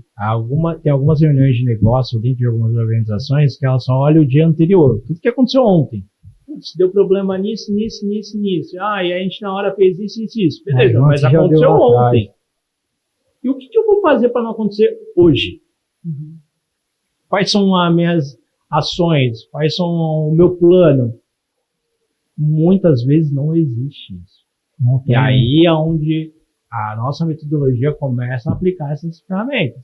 tem algumas reuniões de negócio dentro de algumas organizações que elas só olham o dia anterior, tudo que aconteceu ontem. Putz, deu problema nisso. E aí a gente na hora fez isso. Beleza, mas aconteceu ontem. E o que eu vou fazer para não acontecer hoje? Quais são as minhas ações? Quais são o meu plano? Muitas vezes não existe isso. E aí é onde a nossa metodologia começa a aplicar essas ferramentas.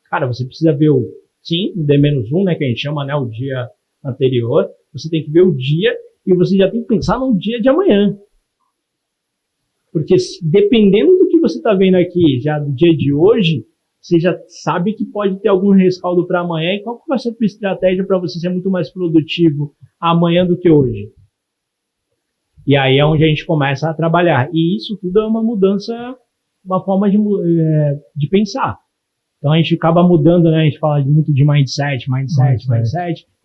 Cara, você precisa ver o D-1, né, que a gente chama, né, o dia anterior. Você tem que ver o dia e você já tem que pensar no dia de amanhã. Porque dependendo do que você está vendo aqui, já do dia de hoje, você já sabe que pode ter algum rescaldo para amanhã. E qual que vai ser a sua estratégia para você ser muito mais produtivo amanhã do que hoje? E aí é onde a gente começa a trabalhar. E isso tudo é uma mudança, uma forma de pensar. Então a gente acaba mudando, né? A gente fala muito de mindset. Então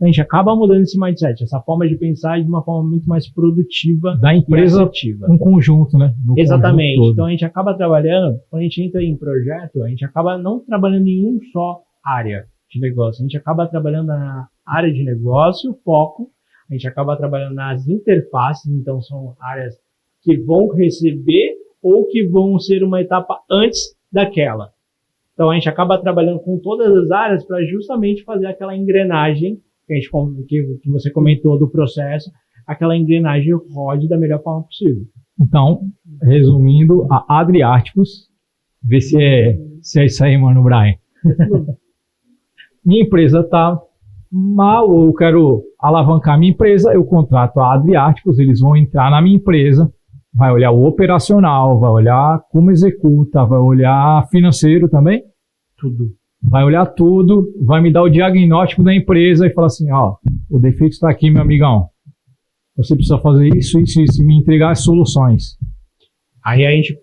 a gente acaba mudando esse mindset, essa forma de pensar de uma forma muito mais produtiva da empresa, um conjunto, né? Exatamente. Conjunto então a gente acaba trabalhando, quando a gente entra em projeto, a gente acaba não trabalhando em uma só área de negócio. A gente acaba trabalhando na área de negócio, foco. A gente acaba trabalhando nas interfaces, então são áreas que vão receber ou que vão ser uma etapa antes daquela. Então a gente acaba trabalhando com todas as áreas para justamente fazer aquela engrenagem que você comentou do processo, aquela engrenagem rode da melhor forma possível. Então, resumindo, a Adriáticos, vê se é isso aí, mano, Brian. Minha empresa está mal, ou eu quero alavancar minha empresa, eu contrato a Adriáticos, eles vão entrar na minha empresa, vai olhar o operacional, vai olhar como executa, vai olhar financeiro também, tudo. Vai olhar tudo, vai me dar o diagnóstico da empresa e falar assim, ó, o defeito está aqui, meu amigão. Você precisa fazer isso e me entregar as soluções. Aí a gente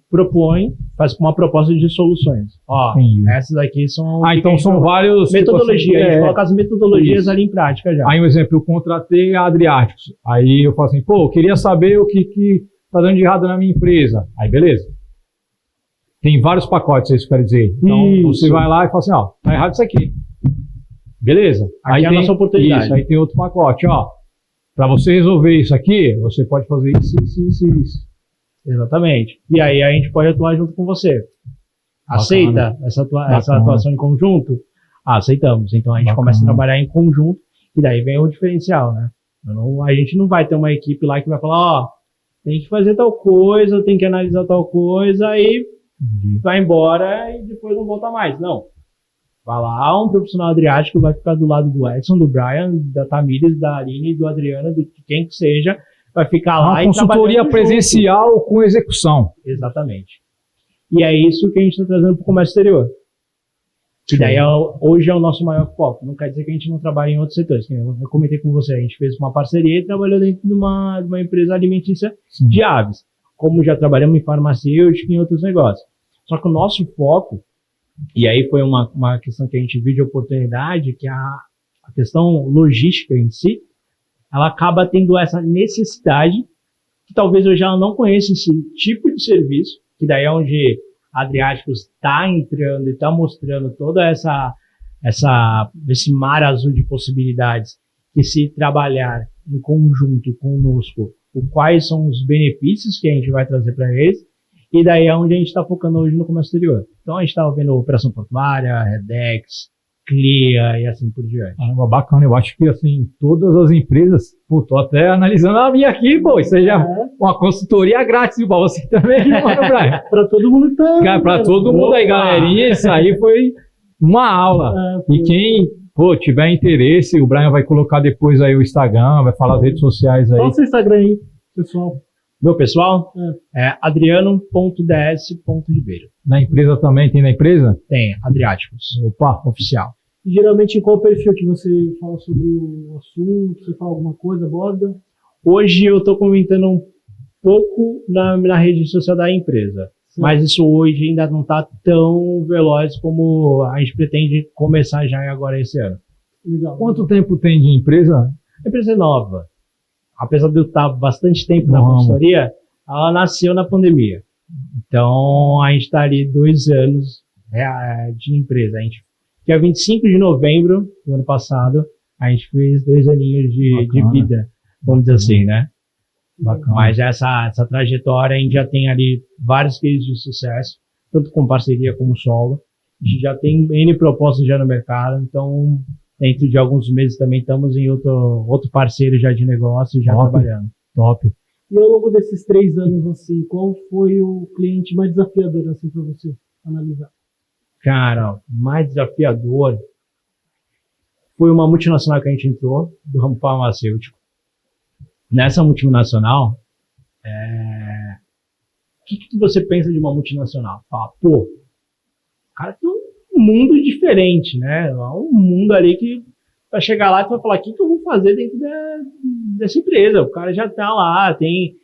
propõe, faz uma proposta de soluções. Ó, essas aqui são... então são vários... Metodologias, tipo assim, a gente coloca as metodologias ali em prática já. Aí um exemplo, eu contratei a Adriáticos. Aí eu falo assim, eu queria saber o que tá dando de errado na minha empresa. Aí beleza. Tem vários pacotes, é isso que eu quero dizer. Então você vai lá e fala assim, tá errado isso aqui. Beleza. Aí é a nossa oportunidade. Isso, aí tem outro pacote, para você resolver isso aqui, você pode fazer isso. Exatamente. E aí a gente pode atuar junto com você. Aceita essa atuação em conjunto? Aceitamos. Então a gente começa a trabalhar em conjunto e daí vem o diferencial, né? A gente não vai ter uma equipe lá que vai falar, tem que fazer tal coisa, tem que analisar tal coisa, aí vai embora e depois não volta mais. Não. Vai lá, um profissional adriático vai ficar do lado do Edson, do Brian, da Tamires, da Aline, do Adriano, de quem que seja, vai ficar lá e consultoria presencial junto. Com execução. Exatamente. E é isso que a gente está trazendo para o comércio exterior. Que daí hoje é o nosso maior foco. Não quer dizer que a gente não trabalhe em outros setores. Eu comentei com você, a gente fez uma parceria e trabalhou dentro de uma empresa alimentícia de aves. Como já trabalhamos em farmacêutica e em outros negócios. Só que o nosso foco, e aí foi uma questão que a gente viu de oportunidade, que a questão logística em si, ela acaba tendo essa necessidade, que talvez eu já não conheça esse tipo de serviço, que daí é onde a Adriáticos está entrando e está mostrando toda esse mar azul de possibilidades, que se trabalhar em conjunto conosco, quais são os benefícios que a gente vai trazer para eles, e daí é onde a gente está focando hoje no comércio exterior. Então a gente está vendo Operação Portuária, Redex, Clia e assim por diante. Bacana, eu acho que assim, todas as empresas, tô até analisando a minha aqui, isso aí já uma consultoria grátis para você também, mano, Brian. Para todo mundo também. Para todo mundo aí, galerinha, isso aí foi uma aula. E quem tiver interesse, o Brian vai colocar depois aí o Instagram, vai falar as redes sociais aí. Qual o seu Instagram aí, pessoal? Meu pessoal é adriano.ds.ribeiro. Na empresa também, tem na empresa? Tem, Adriáticos. Opa, oficial. E geralmente em qual perfil que você fala sobre o assunto, você fala alguma coisa, aborda? Hoje eu estou comentando um pouco na rede social da empresa. Sim. Mas isso hoje ainda não está tão veloz como a gente pretende começar já agora esse ano. Legal. Quanto tempo tem de empresa? A empresa é nova. Apesar de eu estar bastante tempo na consultoria, ela nasceu na pandemia. Então, a gente está ali 2 anos de empresa. A gente, dia 25 de novembro do ano passado, a gente fez 2 aninhos de vida, vamos dizer assim, né? Bacana. Mas essa trajetória, a gente já tem ali vários cases de sucesso, tanto com parceria como solo. A gente já tem N propostas já no mercado, então dentro de alguns meses também estamos em outro parceiro já de negócio, já trabalhando. Top. E ao longo desses 3 anos, assim, qual foi o cliente mais desafiador, assim, para você analisar? Cara, mais desafiador foi uma multinacional que a gente entrou, do ramo farmacêutico. Nessa multinacional, o que você pensa de uma multinacional? Fala, pô, o cara tem um mundo diferente, né? Um mundo ali que vai chegar lá e vai falar, o que eu vou fazer dentro dessa empresa? O cara já tá lá, tem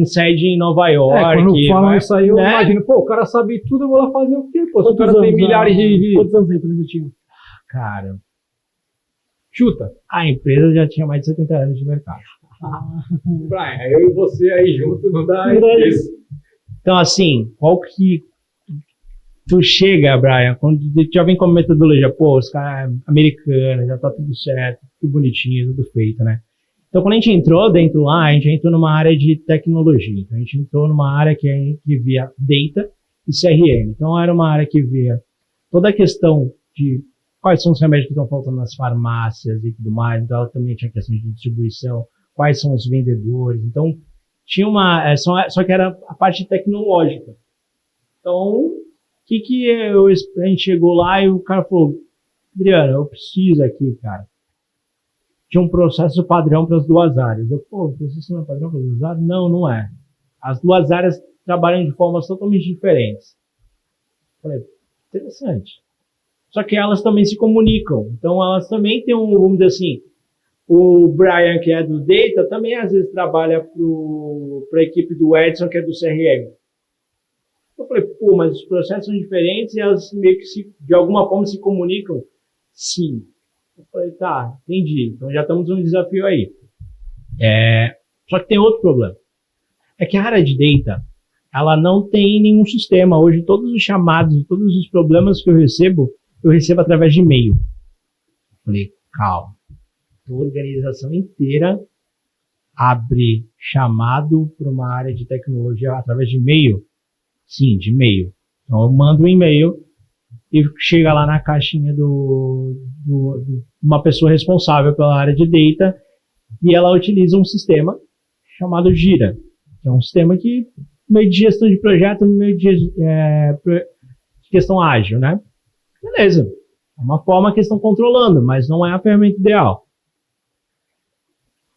sede em Nova York. Quando falam isso aí, eu imagino, pô, o cara sabe tudo, eu vou lá fazer o quê? Pô, se o cara tem milhares de... Quantos anos a empresa tinha? Cara, Chuta. a empresa já tinha mais de 70 anos de mercado. Brian, eu e você aí junto não dá isso. Então, assim, qual que tu chega, Brian, quando já vem com a metodologia, pô, os caras americanos, já tá tudo certo, tudo bonitinho, tudo feito, né? Então, quando a gente entrou dentro lá, a gente entrou numa área de tecnologia. Então, a gente entrou numa área que via data e CRM. Então, era uma área que via toda a questão de quais são os remédios que estão faltando nas farmácias e tudo mais. Então, ela também tinha questão de distribuição, quais são os vendedores. Então, tinha só que era a parte tecnológica. Então, a gente chegou lá e o cara falou, Adriano, eu preciso aqui, cara. Tinha um processo padrão para as 2 áreas. Eu, pô, o processo não é padrão para as 2 áreas? Não, não é. As 2 áreas trabalham de formas totalmente diferentes. Falei, interessante. Só que elas também se comunicam. Então, elas também têm vamos dizer assim, o Brian, que é do Data, também às vezes trabalha para a equipe do Edson, que é do CRM. Eu falei, pô, mas os processos são diferentes e elas meio que de alguma forma se comunicam? Sim. Eu falei, tá, entendi. Então já estamos num desafio aí. Só que tem outro problema. É que a área de Data, ela não tem nenhum sistema. Hoje todos os chamados, todos os problemas que eu recebo através de e-mail. Eu falei, calma. A organização inteira abre chamado para uma área de tecnologia através de e-mail? Sim, de e-mail. Então eu mando um e-mail e chega lá na caixinha de uma pessoa responsável pela área de data e ela utiliza um sistema chamado Gira, que é um sistema que meio de gestão de projeto, meio de questão ágil, né? Beleza. É uma forma que eles estão controlando, mas não é a ferramenta ideal.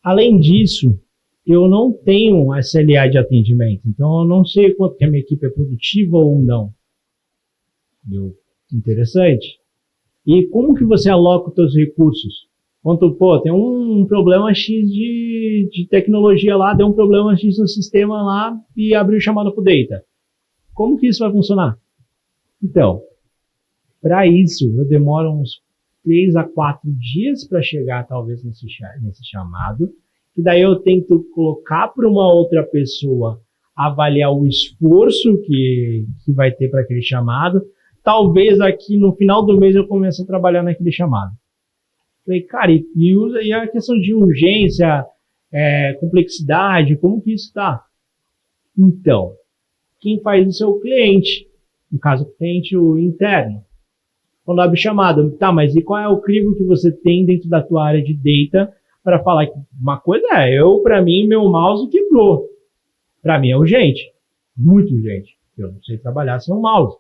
Além disso, eu não tenho SLA de atendimento, então eu não sei quanto que a minha equipe é produtiva ou não. Interessante. E como que você aloca os seus recursos? Quanto, pô, tem um problema X de tecnologia lá, deu um problema X no sistema lá e abriu chamada para o data. Como que isso vai funcionar? Então, para isso, eu demoro uns 3 a 4 dias para chegar, talvez, nesse chamado. E daí eu tento colocar para uma outra pessoa avaliar o esforço que vai ter para aquele chamado. Talvez aqui no final do mês eu comece a trabalhar naquele chamado. Falei, cara, e a questão de urgência, complexidade, como que isso está? Então, quem faz isso é o cliente. No caso, o cliente o interno. Quando abre chamada, tá, mas e qual é o crivo que você tem dentro da tua área de data para falar que uma coisa para mim, meu mouse quebrou. Para mim é urgente. Muito urgente. Eu não sei trabalhar sem um mouse.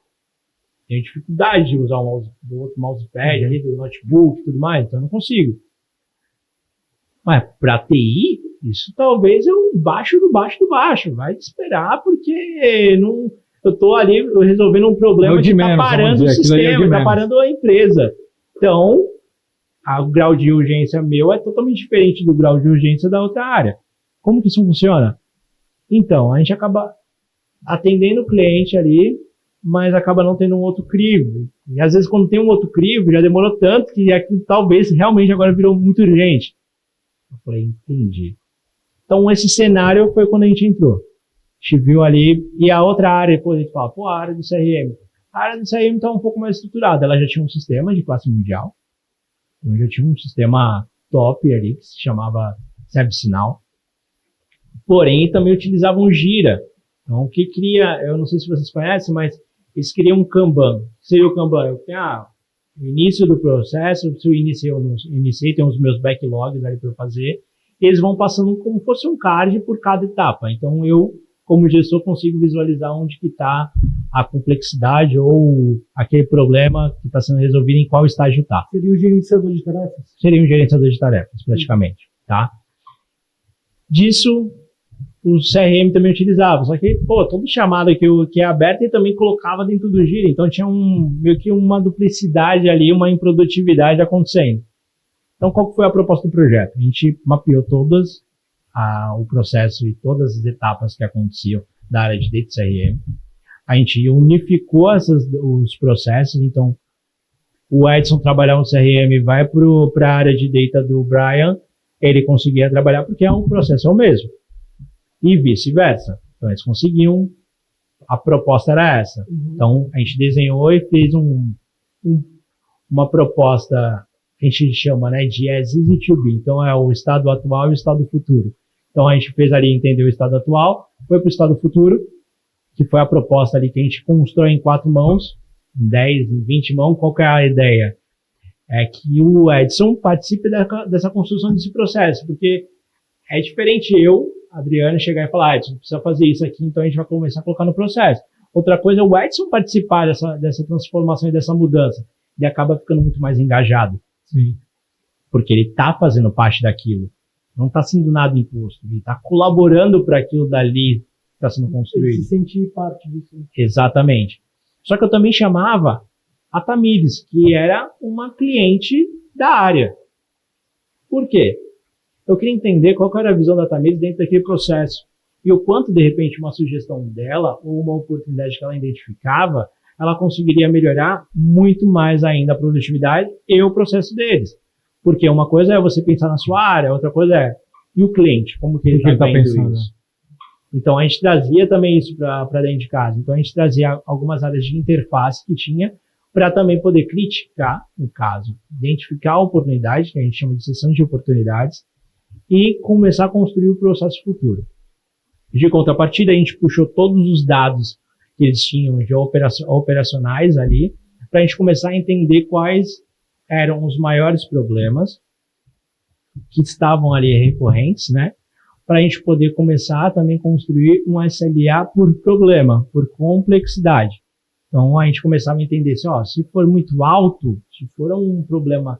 Tenho dificuldade de usar o mouse, do outro mousepad ali, do notebook e tudo mais, então eu não consigo. Mas para TI, isso talvez é um baixo do baixo do baixo. Vai te esperar, porque não, eu estou ali resolvendo um problema que está parando o sistema, está parando a empresa. Então, o grau de urgência meu é totalmente diferente do grau de urgência da outra área. Como que isso funciona? Então, a gente acaba atendendo o cliente ali, mas acaba não tendo um outro crivo. E às vezes quando tem um outro crivo, já demorou tanto que talvez realmente agora virou muito urgente. Eu falei, entendi. Então esse cenário foi quando a gente entrou. gente viu ali, e a outra área, depois a gente fala, a área do CRM. A área do CRM está um pouco mais estruturada, ela já tinha um sistema de classe mundial, então já tinha um sistema top ali, que se chamava ServiceNow, porém também utilizavam o Jira. Então, o que cria, eu não sei se vocês conhecem, mas eles criam um Kanban. O que seria o Kanban? Eu tenho o início do processo, se eu iniciei, tem os meus backlogs ali para eu fazer, e eles vão passando como fosse um card por cada etapa. Então, eu, como gestor, consigo visualizar onde que está a complexidade ou aquele problema que está sendo resolvido, em qual estágio está. Seria o gerenciador de tarefas? Seria um gerenciador de tarefas, praticamente, tá? Disso, o CRM também utilizava, só que, todo chamado que é aberto e também colocava dentro do Gira, então tinha meio que uma duplicidade ali, uma improdutividade acontecendo. Então, qual foi a proposta do projeto? A gente mapeou o processo e todas as etapas que aconteciam da área de Data CRM. A gente unificou os processos, então o Edson trabalhava no CRM, vai para a área de Data do Brian, ele conseguia trabalhar porque o processo é o mesmo. E vice-versa. Então, eles conseguiam, a proposta era essa. Então, a gente desenhou e fez uma proposta que a gente chama, né, de as easy to be. Então, é o estado atual e o estado futuro. Então, a gente fez ali, entendeu o estado atual, foi para o estado futuro, que foi a proposta ali que a gente constrói em 4 mãos, em 10, em 20 mãos. Qual que é a ideia? É que o Edson participe dessa construção desse processo, porque é diferente Adriano, chegar e falar, Edson, precisa fazer isso aqui, então a gente vai começar a colocar no processo. Outra coisa é o Edson participar dessa transformação e dessa mudança. Ele acaba ficando muito mais engajado. Sim. Porque ele está fazendo parte daquilo. Não está sendo nada imposto. Ele está colaborando para aquilo dali que está sendo construído. Ele se sentir parte disso. Exatamente. Só que eu também chamava a Tamires, que era uma cliente da área. Por quê? Eu queria entender qual era a visão da Tamires dentro daquele processo. E o quanto, de repente, uma sugestão dela ou uma oportunidade que ela identificava, ela conseguiria melhorar muito mais ainda a produtividade e o processo deles. Porque uma coisa é você pensar na sua área, outra coisa é, e o cliente, como que ele está pensando isso? Então, a gente trazia também isso para dentro de casa. Então, a gente trazia algumas áreas de interface que tinha para também poder criticar, no caso, identificar a oportunidade, que a gente chama de sessão de oportunidades, e começar a construir o processo futuro. De contrapartida, a gente puxou todos os dados que eles tinham de operacionais ali, para a gente começar a entender quais eram os maiores problemas que estavam ali recorrentes, né? Para a gente poder começar a também construir um SLA por problema, por complexidade. Então, a gente começava a entender se for muito alto, se for um problema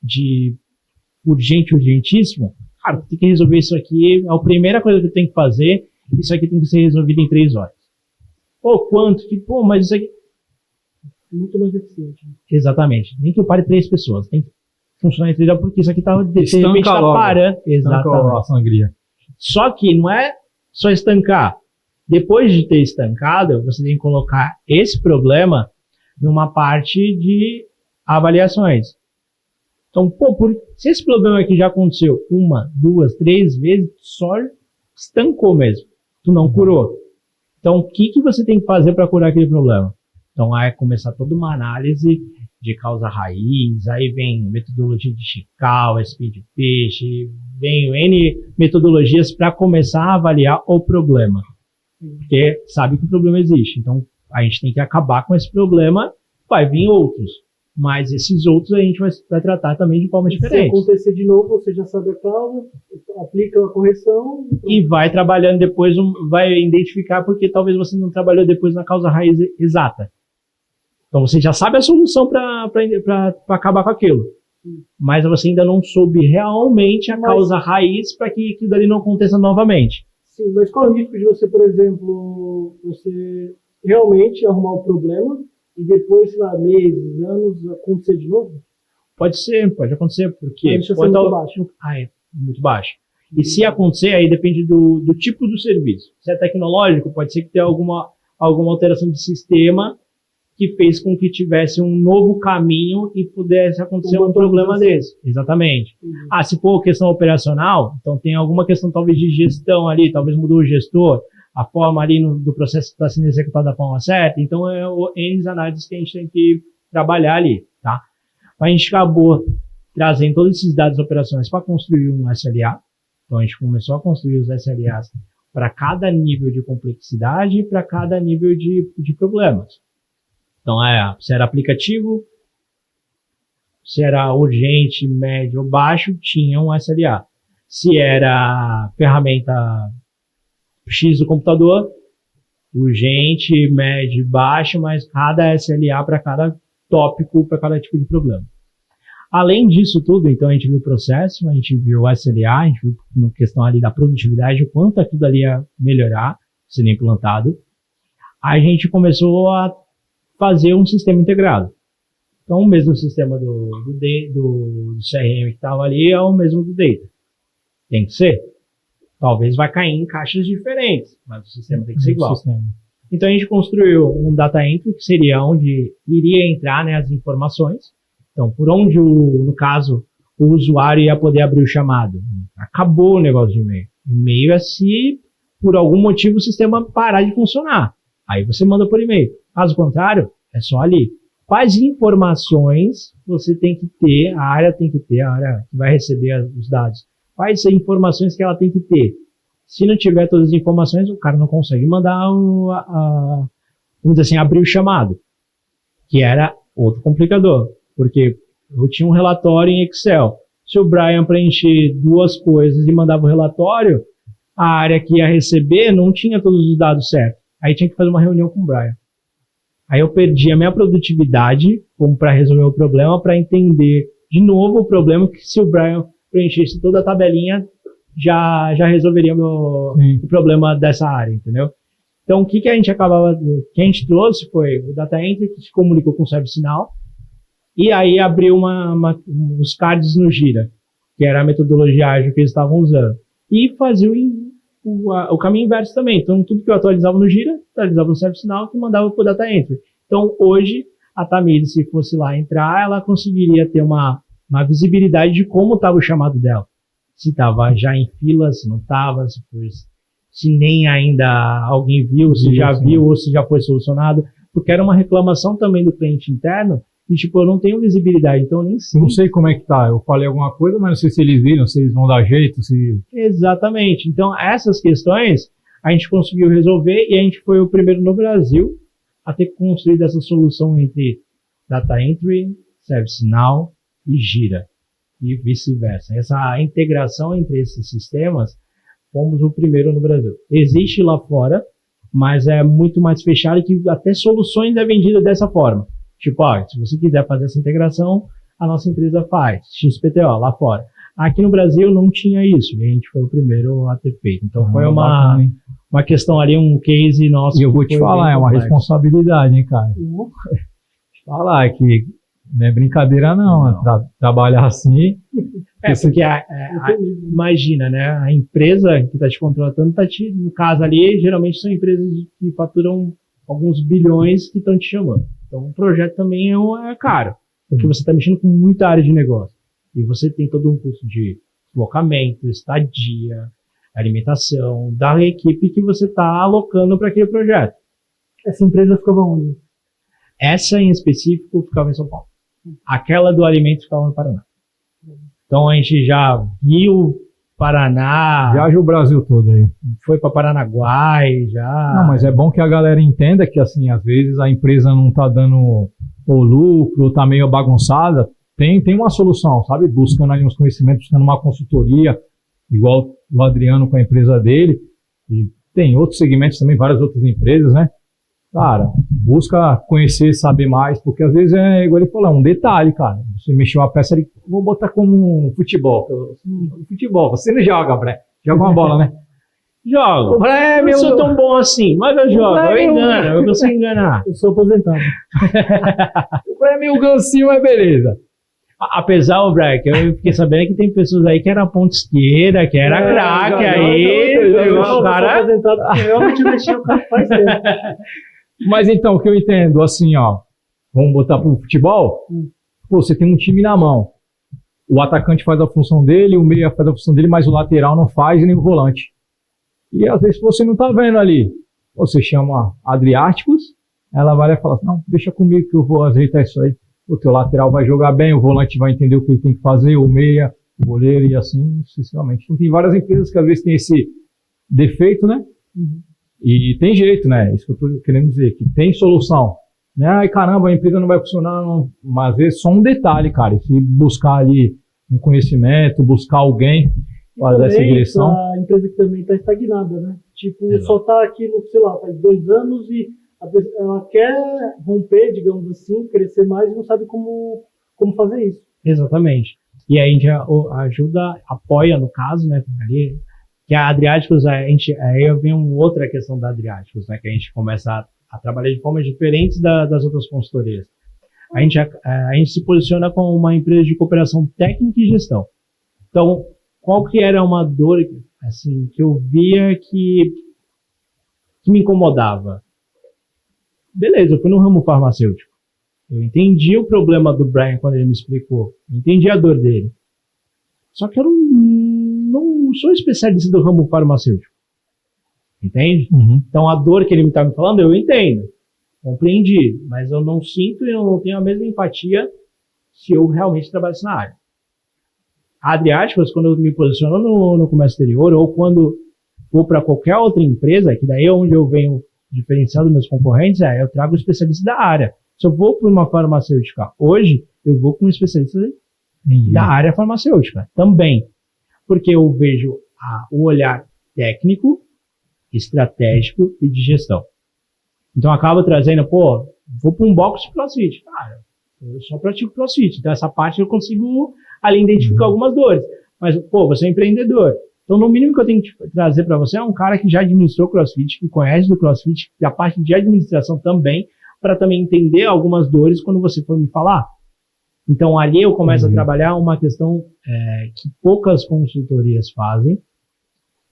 de urgentíssimo, cara, tem que resolver isso aqui, é a primeira coisa que eu tenho que fazer, isso aqui tem que ser resolvido em 3 horas. Quanto? Mas isso aqui... Muito mais eficiente. Exatamente. Nem que eu pare 3 pessoas, tem que funcionar em 3 horas, porque isso aqui de repente tá parando. Exatamente. A sangria. Só que não é só estancar. Depois de ter estancado, você tem que colocar esse problema numa parte de avaliações. Então, se esse problema aqui já aconteceu 1, 2, 3 vezes, só estancou mesmo. Tu não curou. Então, o que você tem que fazer para curar aquele problema? Então, aí começar toda uma análise de causa raiz, aí vem metodologia de Chicago, Speed Peixe, vem N metodologias para começar a avaliar o problema. Porque sabe que o problema existe. Então, a gente tem que acabar com esse problema, vai vir outros. Mas esses outros a gente vai tratar também de forma diferente. Se acontecer de novo, você já sabe a causa, aplica a correção. E vai trabalhando depois, vai identificar porque talvez você não trabalhou depois na causa raiz exata. Então você já sabe a solução para acabar com aquilo. Mas você ainda não soube realmente a causa raiz para que aquilo ali não aconteça novamente. Sim, mas qual é o risco de você, por exemplo, você realmente arrumar o problema e depois, sei lá, meses, anos, acontecer de novo? Pode acontecer, porque pode estar muito baixo. É muito baixo. E se acontecer, aí depende do tipo do serviço. Se é tecnológico, pode ser que tenha alguma alteração de sistema que fez com que tivesse um novo caminho e pudesse acontecer um problema desse. Exatamente. Se for questão operacional, então tem alguma questão talvez de gestão ali, talvez mudou o gestor, a forma ali do processo está sendo executado da forma certa. Então, N análises que a gente tem que trabalhar ali, tá? A gente acabou trazendo todos esses dados operacionais para construir um SLA. Então, a gente começou a construir os SLAs para cada nível de complexidade e para cada nível de problemas. Então, se era aplicativo, se era urgente, médio ou baixo, tinha um SLA. Se era ferramenta X do computador, urgente, médio, baixo, mas cada SLA para cada tópico, para cada tipo de problema. Além disso tudo, então a gente viu o processo, a gente viu o SLA, a gente viu na questão ali da produtividade, o quanto aquilo ali ia melhorar, sendo implantado. A gente começou a fazer um sistema integrado. Então, o mesmo sistema do CRM que estava ali é o mesmo do Data. Tem que ser. Talvez vai cair em caixas diferentes, mas o sistema tem que ser igual. Então, a gente construiu um data entry, que seria onde iria entrar, né, as informações. Então, por onde, no caso, o usuário ia poder abrir o chamado. Acabou o negócio de e-mail. E-mail é se, por algum motivo, o sistema parar de funcionar. Aí você manda por e-mail. Caso contrário, é só ali. Quais informações você tem que ter, a área tem que ter, a área que vai receber os dados. Quais são as informações que ela tem que ter? Se não tiver todas as informações, o cara não consegue mandar, vamos dizer assim, abrir o chamado, que era outro complicador, porque eu tinha um relatório em Excel. Se o Brian preencher duas coisas e mandava o relatório, a área que ia receber não tinha todos os dados certos. Aí tinha que fazer uma reunião com o Brian. Aí eu perdi a minha produtividade como para resolver o problema, para entender de novo o problema, que se o Brian preenchesse toda a tabelinha, já resolveria o problema dessa área, entendeu? Então, o que a gente que a gente trouxe foi o Data Entry, que se comunicou com o ServiceNow, e aí abriu os cards no Gira, que era a metodologia ágil que eles estavam usando. E fazia o caminho inverso também. Então, tudo que eu atualizava no Gira, atualizava no ServiceNow e mandava para o Data Entry. Então, hoje, a Tamires, se fosse lá entrar, ela conseguiria ter uma visibilidade de como estava o chamado dela. Se estava já em fila, se não estava, se nem ainda alguém viu, se já viu ou se já foi solucionado. Porque era uma reclamação também do cliente interno e, tipo, eu não tenho visibilidade, então eu nem sei. Não sei como é que tá. Eu falei alguma coisa, mas não sei se eles viram, se eles vão dar jeito, se... Exatamente. Então, essas questões a gente conseguiu resolver e a gente foi o primeiro no Brasil a ter construído essa solução entre Data Entry, ServiceNow e Gira, e vice-versa. Essa integração entre esses sistemas, fomos o primeiro no Brasil. Existe lá fora, mas é muito mais fechado, que até soluções é vendida dessa forma. Tipo, se você quiser fazer essa integração, a nossa empresa faz, XPTO, lá fora. Aqui no Brasil não tinha isso, e a gente foi o primeiro a ter feito. Então foi uma questão ali, um case nosso. E eu vou te falar, é uma responsabilidade, hein, cara? Vou te falar que não é brincadeira não. Trabalhar assim... porque imagina, né, a empresa que está te contratando, no caso ali, geralmente são empresas que faturam alguns bilhões que estão te chamando. Então, o projeto também é caro, porque você está mexendo com muita área de negócio. E você tem todo um custo de deslocamento, estadia, alimentação, da equipe que você está alocando para aquele projeto. Essa empresa ficava onde? Essa, em específico, ficava em São Paulo. Aquela do alimento ficava no Paraná. Então, a gente já viu Paraná... Viaja o Brasil todo aí. Foi para Paranaguai, já... Não, mas é bom que a galera entenda que, assim, às vezes a empresa não está dando o lucro, ou está meio bagunçada. Tem uma solução, sabe? Buscando ali uns conhecimentos, buscando uma consultoria, igual o Adriano com a empresa dele. E tem outros segmentos também, várias outras empresas, né? Cara, busca conhecer, saber mais, porque às vezes é, igual ele falou, um detalhe, cara. Você mexeu uma peça ali, vou botar como um futebol. Futebol, você não joga, Bré. Joga uma bola, né? Jogo. Bré, eu não sou tão bom assim, mas eu jogo. Eu engano, eu consigo enganar. Eu sou aposentado. O Bré é meio gancinho, mas beleza. Apesar, o Bré, que eu fiquei sabendo que tem pessoas aí que era ponta esquerda, que era craque aí. Eu sou aposentado porque eu realmente mexi o carro faz tempo. Mas então, o que eu entendo, assim, vamos botar pro futebol, pô, você tem um time na mão. O atacante faz a função dele, o meia faz a função dele, mas o lateral não faz e nem o volante. E às vezes você não tá vendo ali. Você chama a Adriáticos, ela vai lá e fala, não, deixa comigo que eu vou ajeitar isso aí. O teu lateral vai jogar bem, o volante vai entender o que ele tem que fazer, o meia, o goleiro e assim sucessivamente. Então tem várias empresas que às vezes tem esse defeito, né? E tem jeito, né? Isso que eu tô querendo dizer, que tem solução. Né? Ai, caramba, a empresa não vai funcionar, não. Mas às vezes só um detalhe, cara. E se buscar ali um conhecimento, buscar alguém fazer essa direção. A empresa que também está estagnada, né? Tipo, só está aqui, sei lá, faz 2 anos e ela quer romper, digamos assim, crescer mais e não sabe como fazer isso. Exatamente. E aí a gente ajuda, apoia no caso, né? Ali, que a Adriáticos, aí vem uma outra questão da Adriáticos, né? Que a gente começa a trabalhar de formas diferentes das outras consultorias. A gente se posiciona como uma empresa de cooperação técnica e gestão. Então, qual que era uma dor, assim, que eu via que me incomodava? Beleza, eu fui no ramo farmacêutico. Eu entendi o problema do Brian quando ele me explicou. Eu entendi a dor dele. Só que eu não sou especialista do ramo farmacêutico. Entende? Uhum. Então, a dor que ele me está me falando, eu entendo. Compreendi. Mas eu não sinto e eu não tenho a mesma empatia se eu realmente trabalhasse na área. A Adriáticos, quando eu me posiciono no comércio exterior, ou quando vou para qualquer outra empresa, que daí é onde eu venho diferenciar dos meus concorrentes, eu trago especialista da área. Se eu vou para uma farmacêutica hoje, eu vou com um especialista da área farmacêutica também. Porque eu vejo o olhar técnico, estratégico e de gestão. Então acaba trazendo, vou para um box de CrossFit. Cara, eu só pratico CrossFit. Então essa parte eu consigo ali identificar algumas dores. Mas, você é empreendedor. Então, no mínimo que eu tenho que trazer para você é um cara que já administrou CrossFit, que conhece do CrossFit, e a parte de administração também, para também entender algumas dores quando você for me falar. Então, ali eu começo a trabalhar uma questão que poucas consultorias fazem.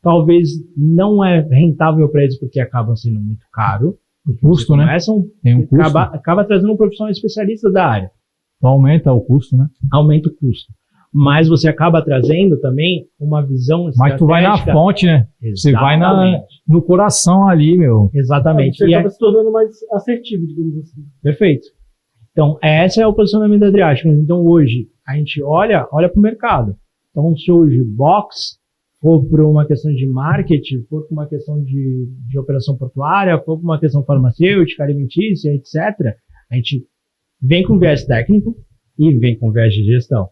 Talvez não é rentável para eles porque acaba sendo muito caro. O custo, né? Tem um custo. Acaba trazendo um profissional especialista da área. Aumenta o custo, né? Aumenta o custo. Mas você acaba trazendo também uma visão estratégica. Mas tu vai na fonte, né? Exatamente. Você vai no coração ali, meu. Exatamente. Você acaba se tornando mais assertivo, digamos assim. Perfeito. Então, esse é o posicionamento da Adriáticos. Então, hoje, a gente olha para o mercado. Então, se hoje box for por uma questão de marketing, for por uma questão de operação portuária, for por uma questão farmacêutica, alimentícia, etc., a gente vem com viés técnico e vem com viés de gestão.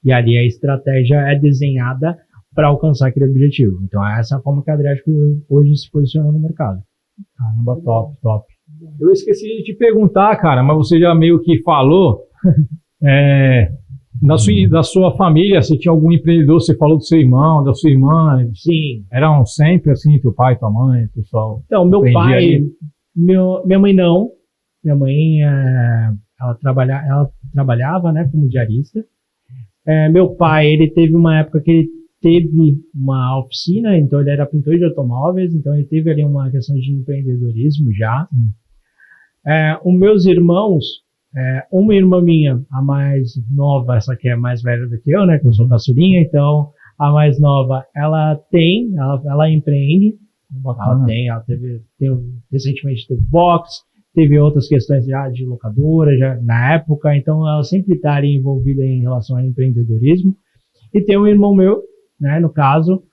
E ali a estratégia é desenhada para alcançar aquele objetivo. Então, essa é a forma que a Adriáticos hoje se posiciona no mercado. Caramba, top. Eu esqueci de te perguntar, cara, mas você já meio que falou. Da sua família, você tinha algum empreendedor? Você falou do seu irmão, da sua irmã? Sim. Eram sempre assim, teu pai, tua mãe, pessoal? Então, meu pai, minha mãe não. Minha mãe, ela trabalhava, né, como diarista. Meu pai, ele teve uma época que ele teve uma oficina, então ele era pintor de automóveis, então ele teve ali uma questão de empreendedorismo já. Os meus irmãos, uma irmã minha, a mais nova, essa aqui é mais velha do que eu, né, que eu sou caçulinha, então a mais nova, ela empreende, recentemente teve box, teve outras questões já de locadora, já na época, então ela sempre está ali envolvida em relação ao empreendedorismo. E tem um irmão meu, né, no caso,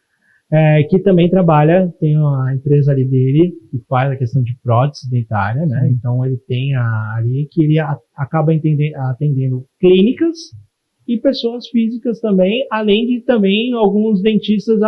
que também trabalha, tem uma empresa ali dele, que faz a questão de prótese dentária, né, então ele tem ali que ele acaba atendendo clínicas e pessoas físicas também, além de também alguns dentistas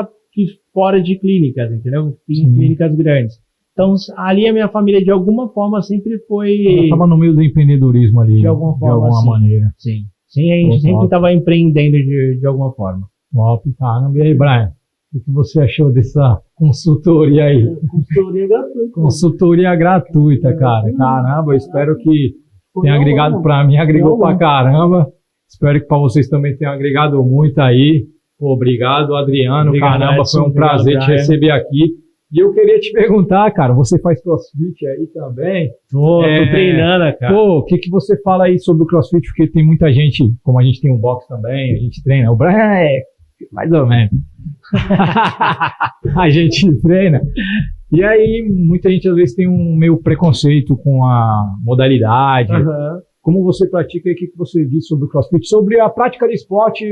fora de clínicas, entendeu? Em clínicas grandes. Então, ali a minha família, de alguma forma, sempre foi... Ela estava no meio do empreendedorismo ali, de alguma maneira. Sim, a gente sempre estava empreendendo de alguma forma. Top, caramba. E aí, Brian, o que você achou dessa consultoria aí? Consultoria gratuita. Consultoria gratuita, cara. Caramba, eu espero que tenha agregado para mim, agregou pra caramba. Espero que para vocês também tenha agregado muito aí. Obrigado, Adriano. Caramba, foi um prazer te receber aqui. E eu queria te perguntar, cara, você faz CrossFit aí também? Tô treinando, cara. O que você fala aí sobre o CrossFit? Porque tem muita gente, como a gente tem um box também, a gente treina. O Brian mais ou menos. A gente treina. E aí, muita gente às vezes tem um meio preconceito com a modalidade. Aham. Como você pratica e o que você diz sobre o CrossFit? Sobre a prática de esporte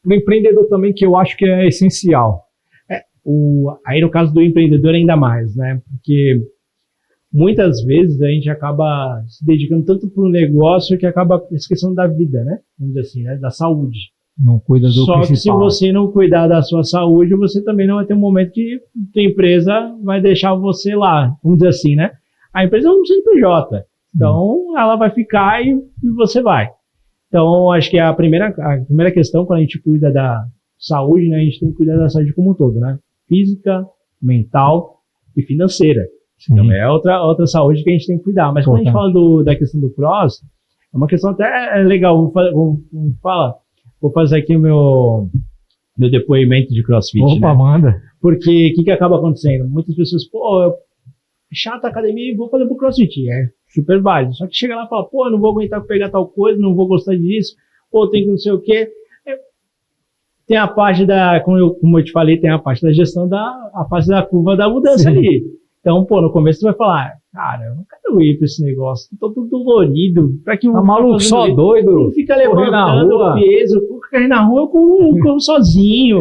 para o empreendedor também, que eu acho que é essencial. Aí no caso do empreendedor ainda mais, né? Porque muitas vezes a gente acaba se dedicando tanto para o negócio que acaba esquecendo da vida, né? Vamos dizer assim, né? Da saúde. Não cuida do Só que se principal. você não cuidar da sua saúde, você também não vai ter um momento que a empresa vai deixar você lá, vamos dizer assim, né? A empresa é um CNPJ, então ela vai ficar e você vai. Então, acho que a primeira questão, quando a gente cuida da saúde, né, a gente tem que cuidar da saúde como um todo, né? Física, mental e financeira. Então, é outra saúde que a gente tem que cuidar. Mas quando a gente fala da questão do cross, é uma questão até legal. Vou fazer aqui o meu depoimento de CrossFit. Opa, né? manda. Porque o que acaba acontecendo? Muitas pessoas, chata a academia e vou fazer pro CrossFit. É super válido. Só que chega lá e fala, eu não vou aguentar pegar tal coisa, não vou gostar disso, tem que não sei o quê. Tem a parte como eu te falei, tem a parte da gestão a parte da curva da mudança. Sim. Ali. Então, no começo você vai falar, cara, eu não quero ir pra esse negócio, tô todo dolorido. Pra que tá maluco, só isso? Doido? Fica levantando o peso, correr na rua, eu corro sozinho.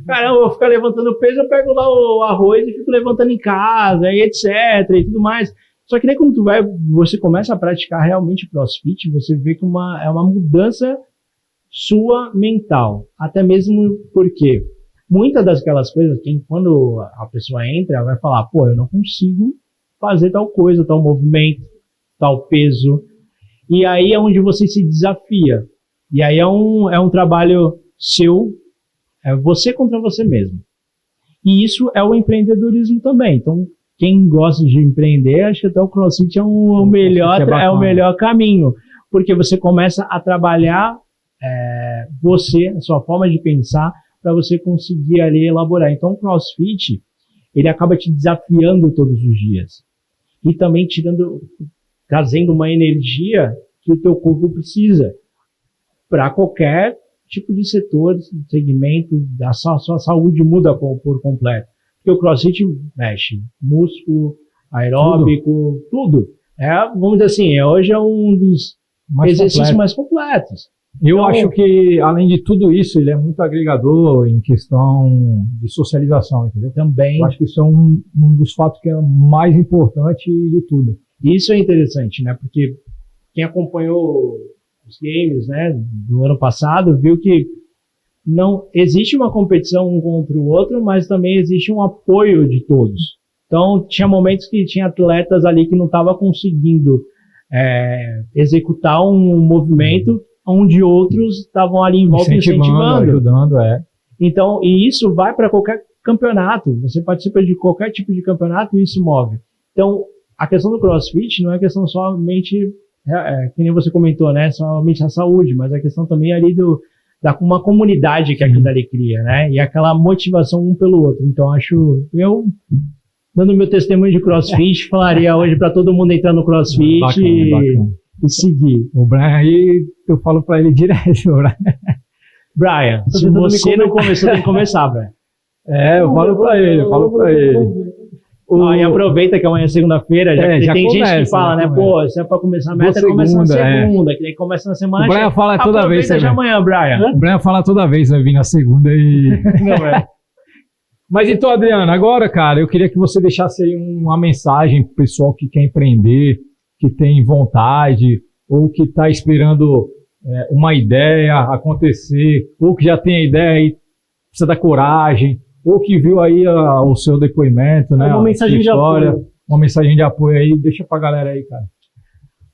Caramba, eu vou ficar levantando peso, eu pego lá o arroz e fico levantando em casa, e etc, e tudo mais. Só que nem quando você começa a praticar realmente CrossFit, você vê que é uma mudança sua mental. Até mesmo porque muitas daquelas coisas, quando a pessoa entra, ela vai falar, eu não consigo fazer tal coisa, tal movimento, tal peso. E aí é onde você se desafia. E aí é um trabalho seu, é você contra você mesmo. E isso é o empreendedorismo também. Então, quem gosta de empreender, acho que até o CrossFit é o melhor caminho. Porque você começa a trabalhar a sua forma de pensar, para você conseguir ali elaborar. Então, o CrossFit, ele acaba te desafiando todos os dias. E também trazendo uma energia que o teu corpo precisa para qualquer tipo de setor, segmento, a sua saúde muda por completo. Porque o CrossFit mexe músculo, aeróbico, tudo. Vamos dizer assim, hoje é um dos exercícios mais completos. Eu acho que, além de tudo isso, ele é muito agregador em questão de socialização, entendeu? Também. Eu acho que isso é um dos fatos que é mais importante de tudo. Isso é interessante, né? Porque quem acompanhou os games, né, do ano passado, viu que não existe uma competição um contra o outro, mas também existe um apoio de todos. Então, tinha momentos que tinha atletas ali que não estavam conseguindo executar um movimento, onde outros estavam ali em volta incentivando, ajudando, Então, e isso vai para qualquer campeonato. Você participa de qualquer tipo de campeonato e isso move. Então, a questão do CrossFit não é questão somente, que nem você comentou, né? Somente a saúde, mas a questão também ali da uma comunidade que aquilo dali cria, né? E aquela motivação um pelo outro. Então, eu dando meu testemunho de CrossFit, falaria hoje para todo mundo entrar no CrossFit. Bacana. E seguir. O Brian aí, eu falo pra ele direto, Brian, se você não começou, tem que começar, Brian. Eu falo pra ele. E aproveita que amanhã é segunda-feira, já tem começa, gente que fala, né? Se é pra começar a meta, começa na segunda, que daí começa na semana. O Brian fala toda vez. Aproveita já amanhã, Brian. O Brian fala toda vez, vai vir na segunda e... Não é. Mas então, Adriano, agora, cara, eu queria que você deixasse aí uma mensagem pro pessoal que quer empreender, que tem vontade, ou que está esperando uma ideia acontecer, ou que já tem a ideia e precisa da coragem, ou que viu aí o seu depoimento, né? Uma mensagem de apoio. Uma mensagem de apoio aí, deixa pra galera aí, cara.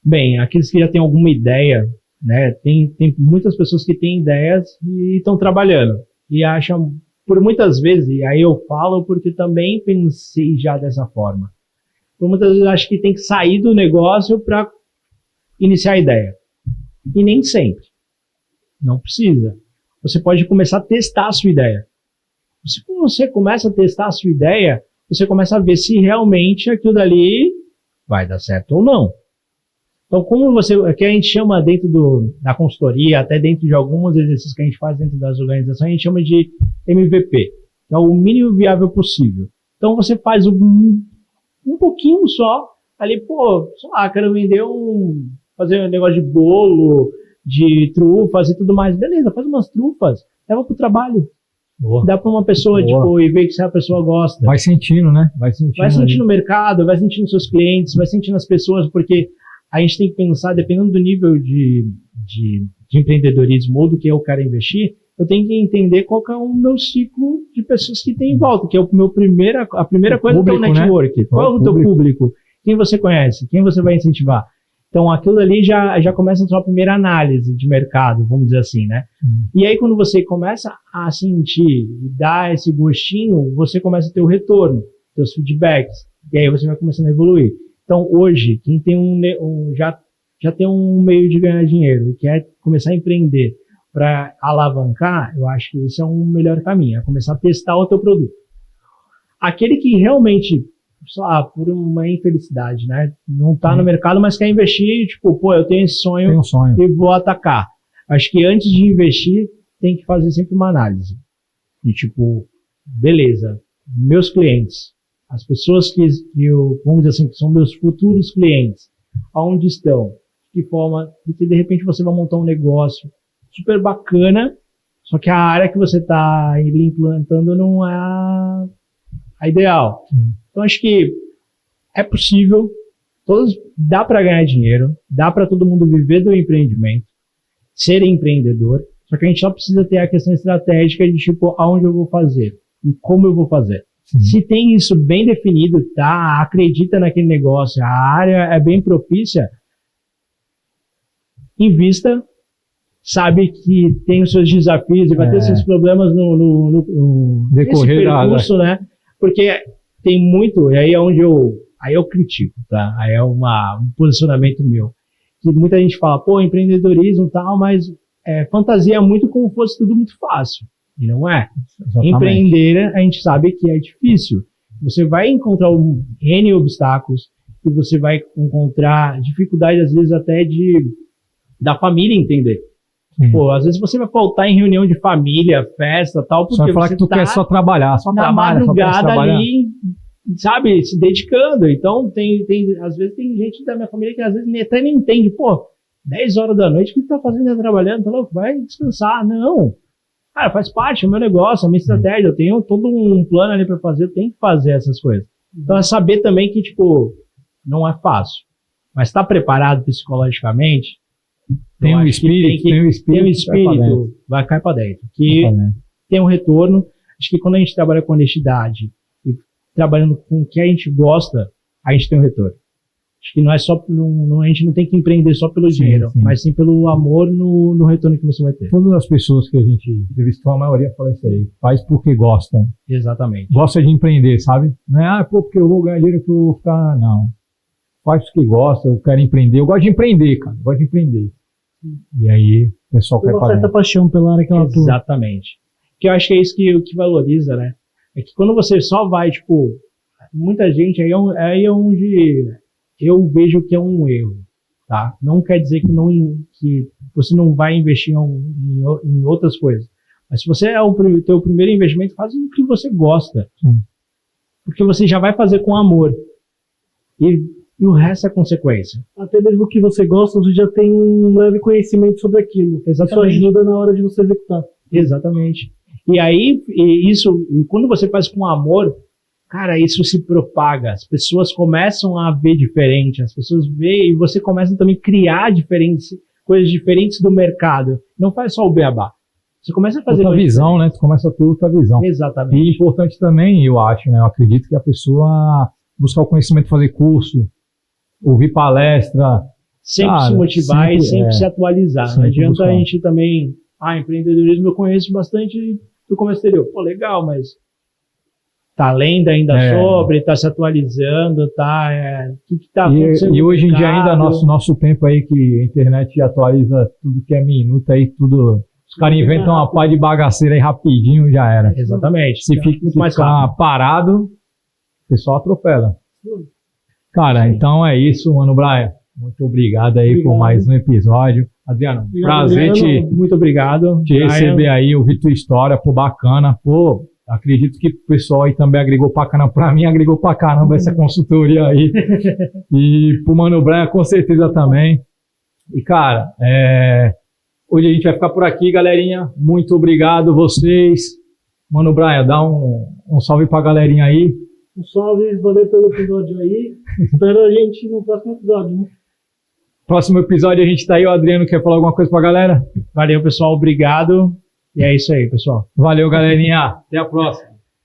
Bem, aqueles que já têm alguma ideia, né? Tem muitas pessoas que têm ideias e estão trabalhando. E acham, por muitas vezes, e aí eu falo porque também pensei já dessa forma. Por muitas vezes eu acho que tem que sair do negócio para iniciar a ideia. E nem sempre. Não precisa. Você pode começar a testar a sua ideia. Se você começa a testar a sua ideia, você começa a ver se realmente aquilo dali vai dar certo ou não. Então, como o que a gente chama dentro da consultoria, até dentro de alguns exercícios que a gente faz dentro das organizações, a gente chama de MVP, que é o mínimo viável possível. Então você faz um pouquinho só, ali, pô, sei lá, quero fazer um negócio de bolo, de trufas e tudo mais. Beleza, faz umas trufas, leva pro trabalho. Boa. Dá pra uma pessoa, tipo, e ver que se a pessoa gosta. Vai sentindo, né? Vai sentindo o mercado, vai sentindo seus clientes, vai sentindo as pessoas, porque a gente tem que pensar, dependendo do nível de empreendedorismo ou do que eu quero investir, eu tenho que entender qual que é o meu ciclo de pessoas que tem em volta, que é a primeira coisa público, que é o network. Né? Qual é o teu público? Quem você conhece? Quem você vai incentivar? Então, aquilo ali já começa a sua primeira análise de mercado, vamos dizer assim, né? E aí, quando você começa a sentir e dar esse gostinho, você começa a ter o retorno, seus feedbacks, e aí você vai começando a evoluir. Então, hoje, quem tem já tem um meio de ganhar dinheiro e quer começar a empreender para alavancar, eu acho que esse é um melhor caminho, é começar a testar o teu produto. Aquele que realmente, sei lá, por uma infelicidade, né, não está no mercado, mas quer investir, tipo, pô, eu tenho esse sonho, e vou atacar. Acho que antes de investir, tem que fazer sempre uma análise. E tipo, beleza, meus clientes, as pessoas que eu, vamos dizer assim, que são meus futuros clientes, aonde estão? De que forma? Porque de repente você vai montar um negócio super bacana, só que a área que você está implantando não é a ideal. Então acho que é possível, dá para ganhar dinheiro, dá para todo mundo viver do empreendimento, ser empreendedor, só que a gente só precisa ter a questão estratégica de tipo, aonde eu vou fazer e como eu vou fazer. Se tem isso bem definido, tá? Acredita naquele negócio, a área é bem propícia, invista, sabe que tem os seus desafios e vai ter seus problemas no decorrer percurso, né? Porque tem muito, e aí é onde eu critico, tá? Aí é um posicionamento meu. Que muita gente fala, pô, empreendedorismo e tal, mas fantasia muito como fosse tudo muito fácil. E não é. Exatamente. Empreender, a gente sabe que é difícil. Você vai encontrar N obstáculos, e você vai encontrar dificuldade, às vezes, até da família entender. Pô, às vezes você vai faltar em reunião de família, festa, tal, porque só vai falar que tu quer só trabalhar, só na madrugada ali, sabe, se dedicando. Então, às vezes tem gente da minha família que às vezes até nem entende, pô, 10 horas da noite, o que tu tá fazendo? Tá trabalhando? Tá louco? Vai descansar. Não. Cara, faz parte do meu negócio, a minha estratégia, eu tenho todo um plano ali pra fazer, eu tenho que fazer essas coisas. Então, é saber também que, tipo, não é fácil, mas tá preparado psicologicamente. Tem um espírito, vai cair para dentro. Que tem um retorno. Acho que quando a gente trabalha com honestidade e trabalhando com o que a gente gosta, a gente tem um retorno. Acho que não é só, a gente não tem que empreender só pelo dinheiro, mas sim pelo amor no retorno que você vai ter. Todas as pessoas que a gente entrevistou, a maioria fala isso aí. Faz porque gosta. Exatamente. Gosta de empreender, sabe? Não é, porque eu vou ganhar dinheiro que eu vou ficar, não. Faz porque gosta, eu quero empreender. Eu gosto de empreender, cara. Eu gosto de empreender. E aí, o pessoal quer fazer. Uma certa paixão pela área que ela atua. Exatamente. Que eu acho que é isso que valoriza, né? É que quando você só vai, tipo, muita gente, aí é onde eu vejo que é um erro, tá? Não quer dizer que você não vai investir em outras coisas. Mas se você é o teu primeiro investimento, faz o que você gosta. Porque você já vai fazer com amor. E o resto é consequência. Até mesmo que você gosta, você já tem um leve conhecimento sobre aquilo. Exatamente. Isso ajuda na hora de você executar. Exatamente. E aí, quando você faz com amor, cara, isso se propaga. As pessoas começam a ver diferente, as pessoas veem e você começa também a criar coisas diferentes do mercado. Não faz só o beabá. Você começa a fazer outra visão, né? Tu começa a ter outra visão. Exatamente. E importante também, eu acho, né? Eu acredito que a pessoa buscar o conhecimento, fazer curso, ouvir palestra. Sempre se motivar e sempre se atualizar. Não adianta a gente também... empreendedorismo eu conheço bastante do comércio exterior. Pô, legal, mas tá lendo ainda sobre, tá se atualizando, o que tá acontecendo? E hoje em dia ainda, nosso tempo aí, que a internet atualiza tudo que é minuto aí, tudo... Os caras inventam uma pá de bagaceira aí rapidinho, já era. Exatamente. Se ficar parado, o pessoal atropela. Cara, então é isso, mano, Brian. Muito obrigado aí por mais um episódio. Adriano, prazer muito obrigado. te receber aí, ouvir tua história, pô, bacana. Pô, acredito que o pessoal aí também agregou pra caramba. Pra mim, agregou pra caramba essa consultoria aí. E pro Mano Brian, com certeza também. E, cara, hoje a gente vai ficar por aqui, galerinha. Muito obrigado vocês. Mano Brian, dá um salve pra galerinha aí. Um salve, valeu pelo episódio aí. Espero a gente no próximo episódio, né? Próximo episódio a gente tá aí. O Adriano quer falar alguma coisa pra galera? Valeu, pessoal. Obrigado. E é isso aí, pessoal. Valeu, galerinha. Até a próxima.